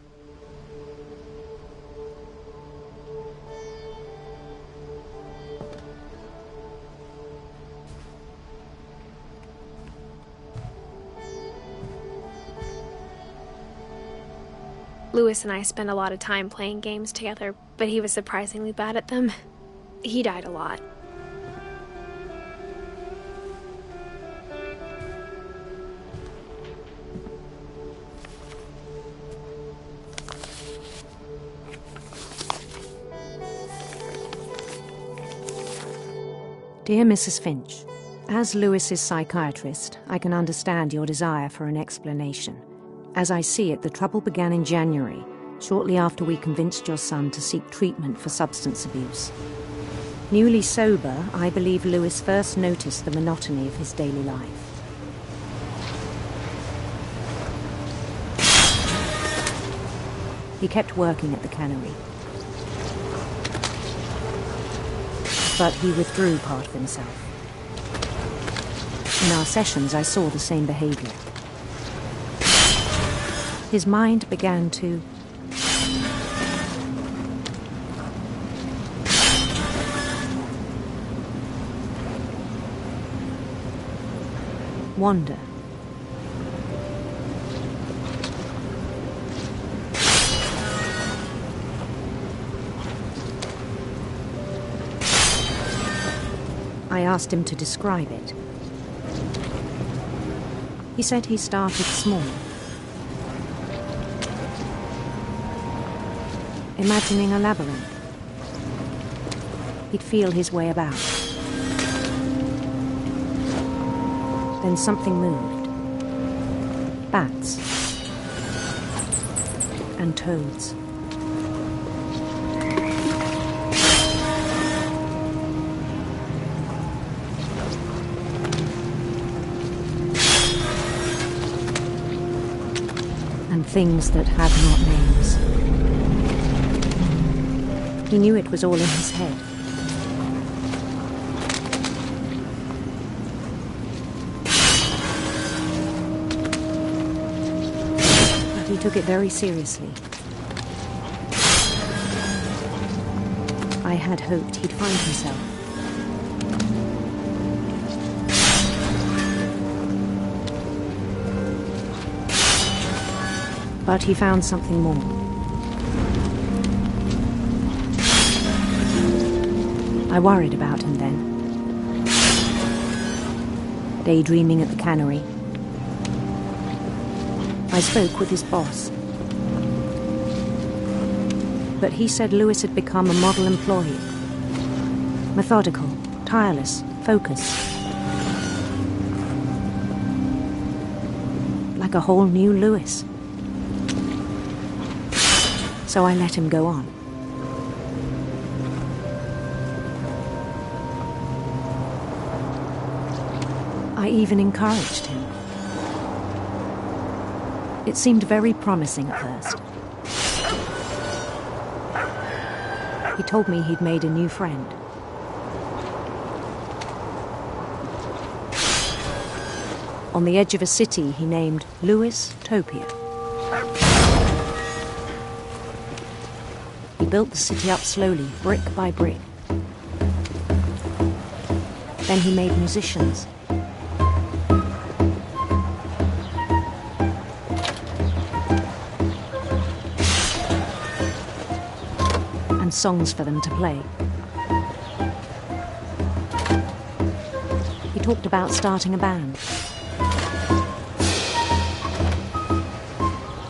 Lewis and I spent a lot of time playing games together, but he was surprisingly bad at them. He died a lot. Dear Mrs. Finch, as Lewis's psychiatrist, I can understand your desire for an explanation. As I see it, the trouble began in January, shortly after we convinced your son to seek treatment for substance abuse. Newly sober, I believe Lewis first noticed the monotony of his daily life. He kept working at the cannery, but he withdrew part of himself. In our sessions, I saw the same behavior. His mind began to wander. I asked him to describe it. He said he started small, imagining a labyrinth. He'd feel his way about. Then something moved. Bats and toads. And things that had not names. He knew it was all in his head. But he took it very seriously. I had hoped he'd find himself. But he found something more. I worried about him then. Daydreaming at the cannery. I spoke with his boss. But he said Lewis had become a model employee. Methodical, tireless, focused. Like a whole new Lewis. So I let him go on. I even encouraged him. It seemed very promising at first. He told me he'd made a new friend. On the edge of a city he named Lewis Topia. He built the city up slowly, brick by brick. Then he made musicians. And songs for them to play. He talked about starting a band.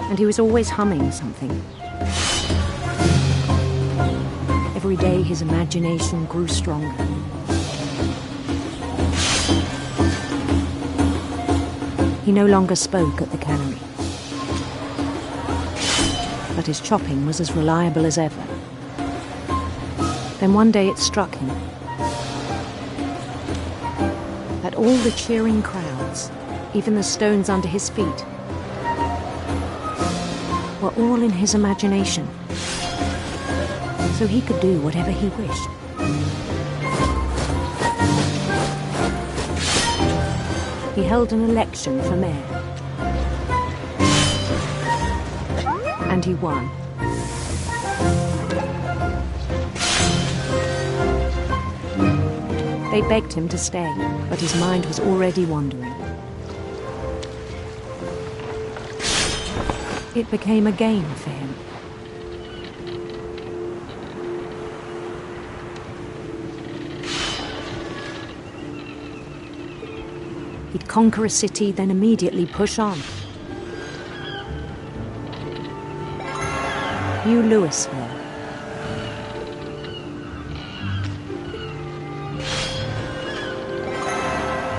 And he was always humming something. Every day his imagination grew stronger. He no longer spoke at the cannery. But his chopping was as reliable as ever. Then one day it struck him that all the cheering crowds, even the stones under his feet, were all in his imagination, so he could do whatever he wished. he held an election for mayor. And he won. They begged him to stay, but his mind was already wandering. It became a game for him. He'd conquer a city, then immediately push on. New Louisville.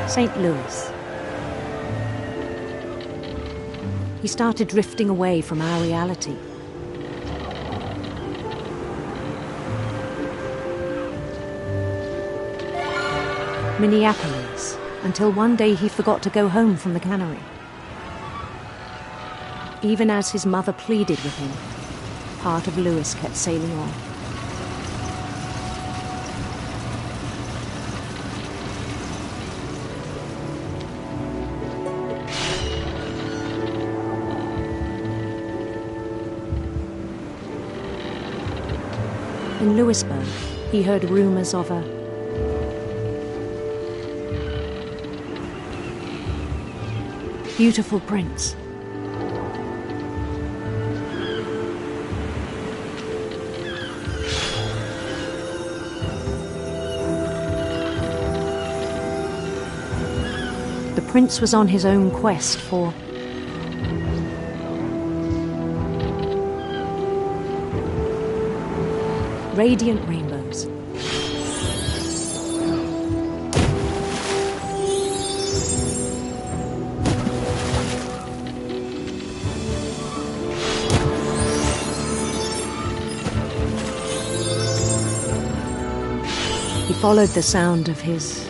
St. Louis. He started drifting away from our reality. Minneapolis, until one day he forgot to go home from the cannery. Even as his mother pleaded with him, part of Louis kept sailing on. In Louisburg, he heard rumors of a beautiful prince. The prince was on his own quest for radiant rainbows. He followed the sound of his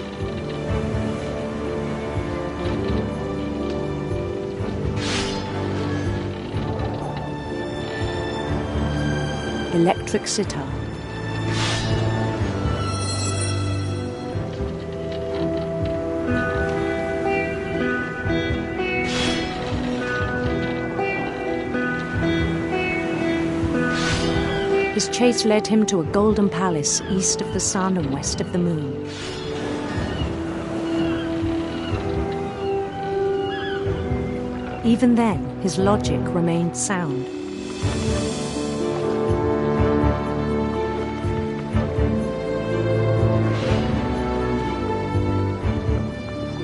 electric sitar. His chase led him to a golden palace east of the sun and west of the moon. Even then, his logic remained sound.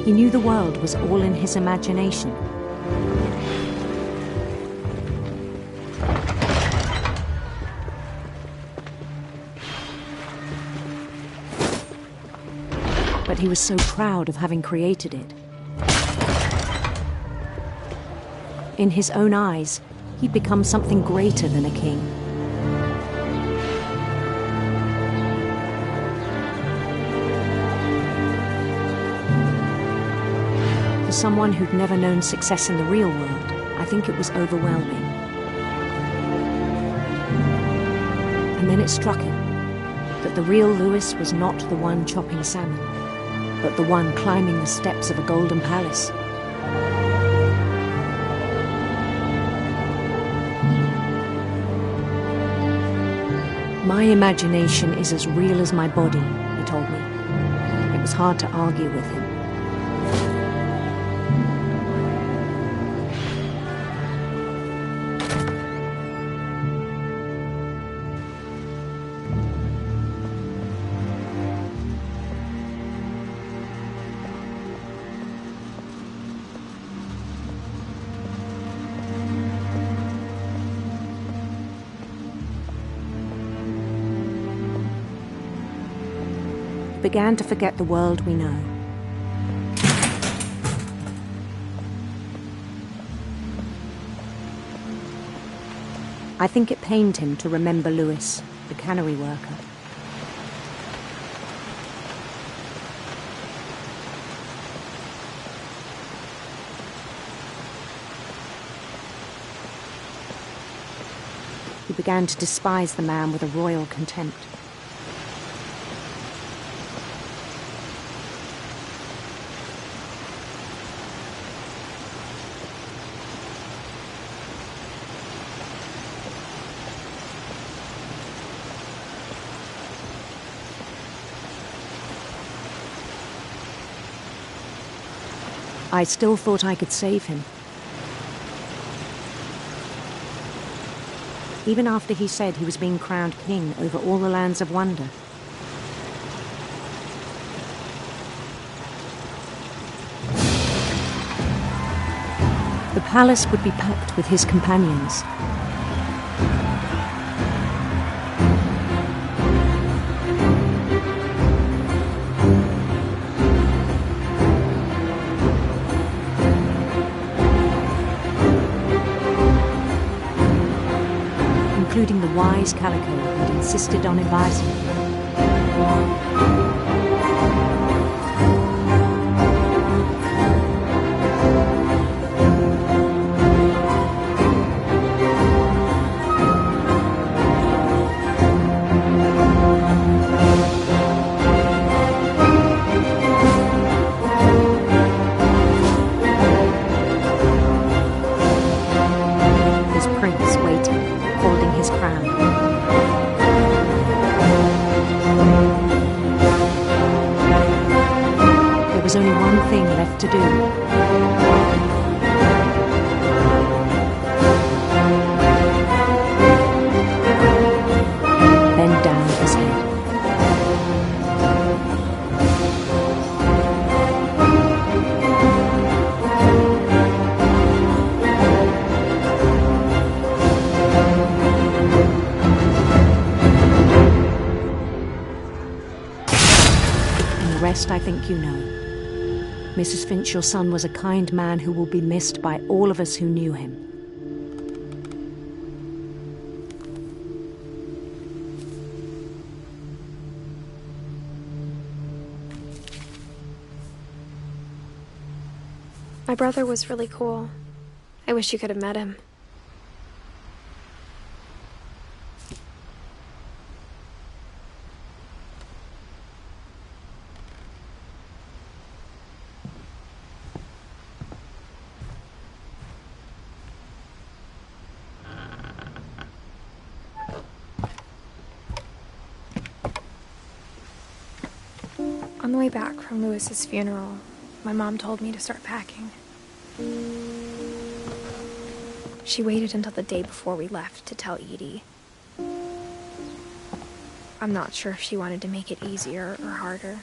He knew the world was all in his imagination. But he was so proud of having created it. In his own eyes, he'd become something greater than a king. For someone who'd never known success in the real world, I think it was overwhelming. And then it struck him that the real Louis was not the one chopping salmon, but the one climbing the steps of a golden palace. My imagination is as real as my body, he told me. It was hard to argue with him. Began to forget the world we know. I think it pained him to remember Louis, the cannery worker. He began to despise the man with a royal contempt. I still thought I could save him. Even after he said he was being crowned king over all the lands of wonder. The palace would be packed with his companions. Including the wise Calico who'd insisted on inviting him. His prince waited, holding his crown. There was only one thing left to do. Bend down his head. Rest, I think you know. Mrs. Finch, your son was a kind man who will be missed by all of us who knew him. My brother was really cool. I wish you could have met him. On the way back from Lewis's funeral, my mom told me to start packing. She waited until the day before we left to tell Edie. I'm not sure if she wanted to make it easier or harder.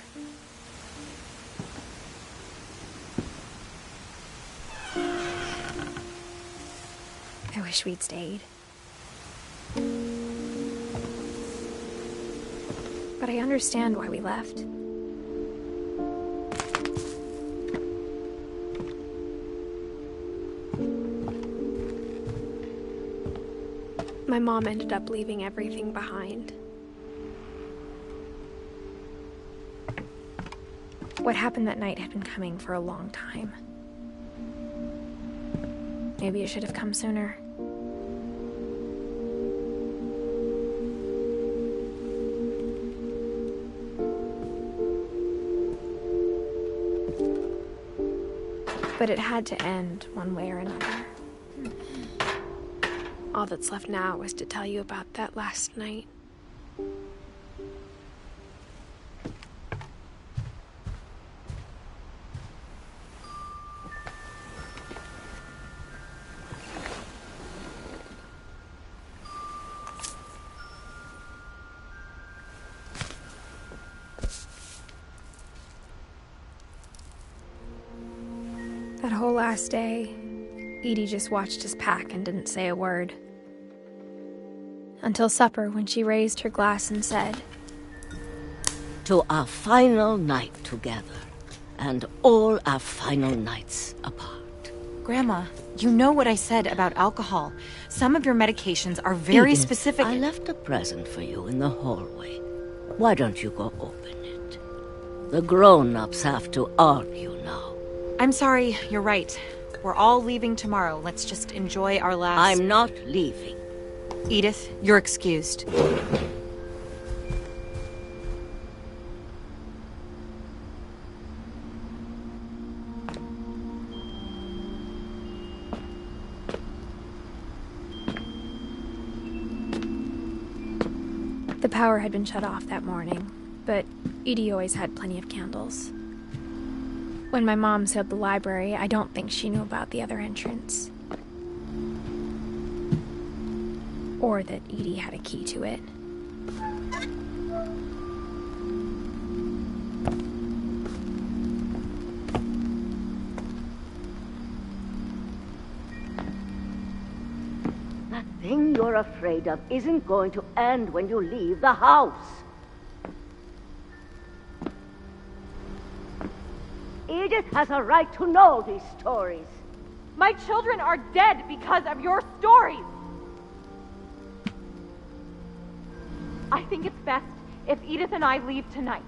I wish we'd stayed. But I understand why we left. My mom ended up leaving everything behind. What happened that night had been coming for a long time. Maybe it should have come sooner. But it had to end one way or another. All that's left now is to tell you about that last night. That whole last day, Edie just watched us pack and didn't say a word. Until supper, when she raised her glass and said, "To our final night together, and all our final nights apart." Grandma, you know what I said about alcohol. Some of your medications are very Edith, specific. I left a present for you in the hallway. Why don't you go open it? The grown-ups have to argue now. I'm sorry, you're right. We're all leaving tomorrow. Let's just enjoy our last... I'm not leaving. Edith, you're excused. The power had been shut off that morning, but Edie always had plenty of candles. When my mom sealed the library, I don't think she knew about the other entrance. Or that Edie had a key to it. That thing you're afraid of isn't going to end when you leave the house. Edith has a right to know these stories. My children are dead because of your stories. I think it's best if Edith and I leave tonight.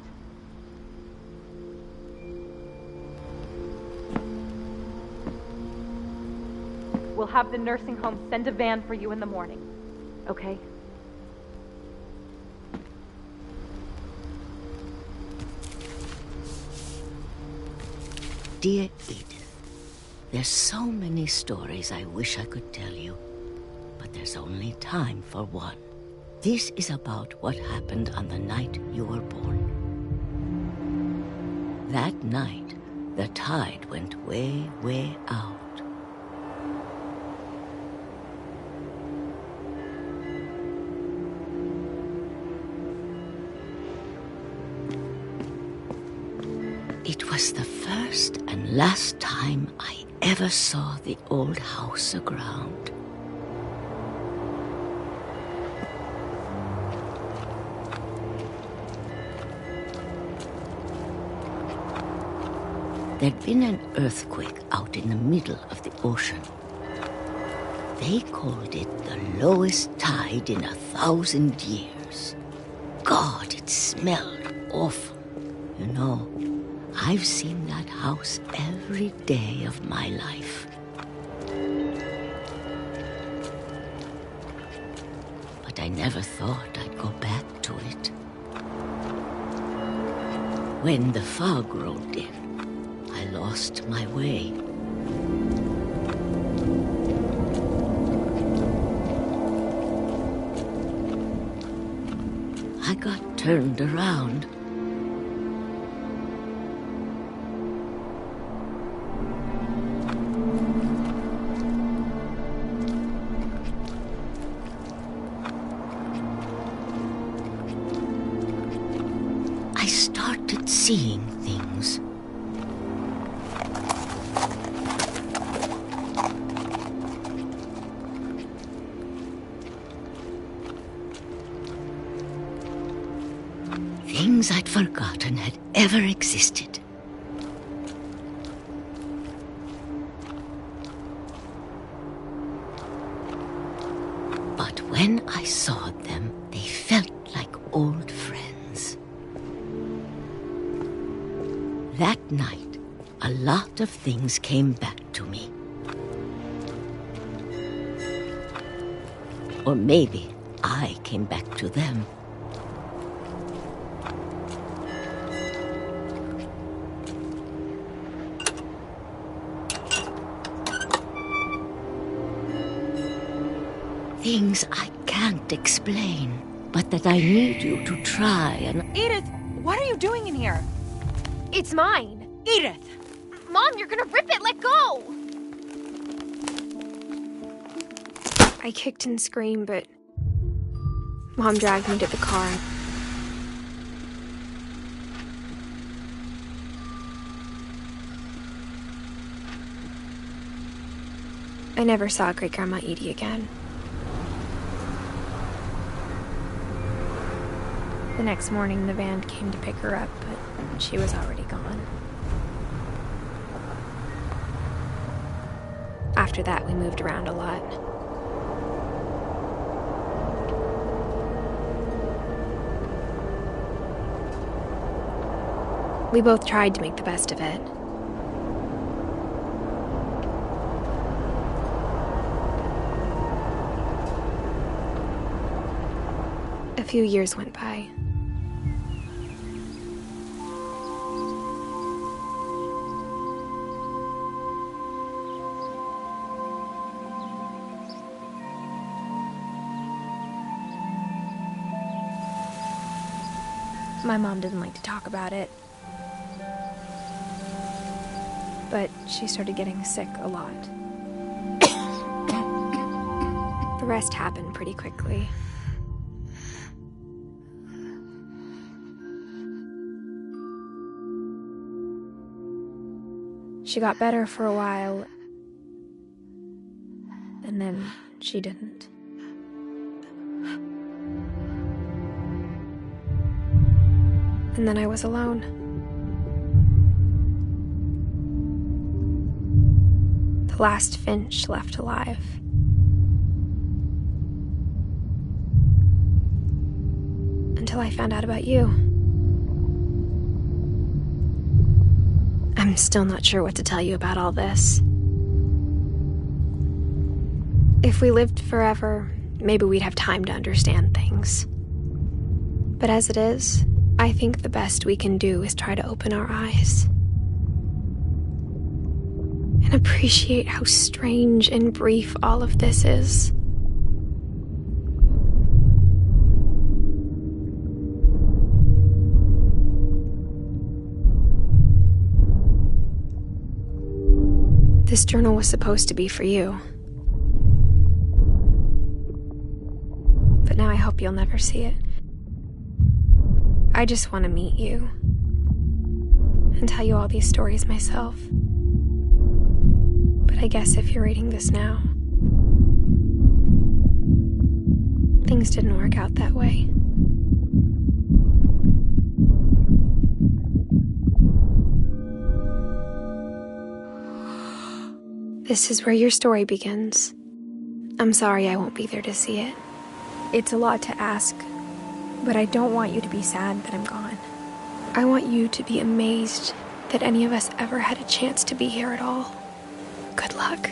We'll have the nursing home send a van for you in the morning, okay? Dear Edith, there's so many stories I wish I could tell you, but there's only time for one. This is about what happened on the night you were born. That night, the tide went way, way out. It was the first and last time I ever saw the old house aground. There'd been an earthquake out in the middle of the ocean. They called it the lowest tide in 1,000 years. God, it smelled awful. You know, I've seen that house every day of my life. But I never thought I'd go back to it. When the fog rolled in, I lost my way. I got turned around. I started seeing things. Things I'd forgotten had ever existed. But when I saw them, they felt like old friends. That night, a lot of things came back to me. Or maybe I came back to them. Things I can't explain, but that I need you to try and... Edith, what are you doing in here? It's mine. Edith! Mom, you're gonna rip it! Let go! I kicked and screamed, but Mom dragged me to the car. I never saw Great-Grandma Edie again. The next morning, the van came to pick her up, but she was already gone. After that, we moved around a lot. We both tried to make the best of it. A few years went by. My mom doesn't like to talk about it. but she started getting sick a lot. The rest happened pretty quickly. She got better for a while, and then she didn't. And then I was alone. The last Finch left alive. Until I found out about you. I'm still not sure what to tell you about all this. If we lived forever, maybe we'd have time to understand things. But as it is, I think the best we can do is try to open our eyes. And appreciate how strange and brief all of this is. This journal was supposed to be for you. But now I hope you'll never see it. I just want to meet you and tell you all these stories myself. But I guess if you're reading this now, things didn't work out that way. This is where your story begins. I'm sorry I won't be there to see it. It's a lot to ask, but I don't want you to be sad that I'm gone. I want you to be amazed that any of us ever had a chance to be here at all. Good luck.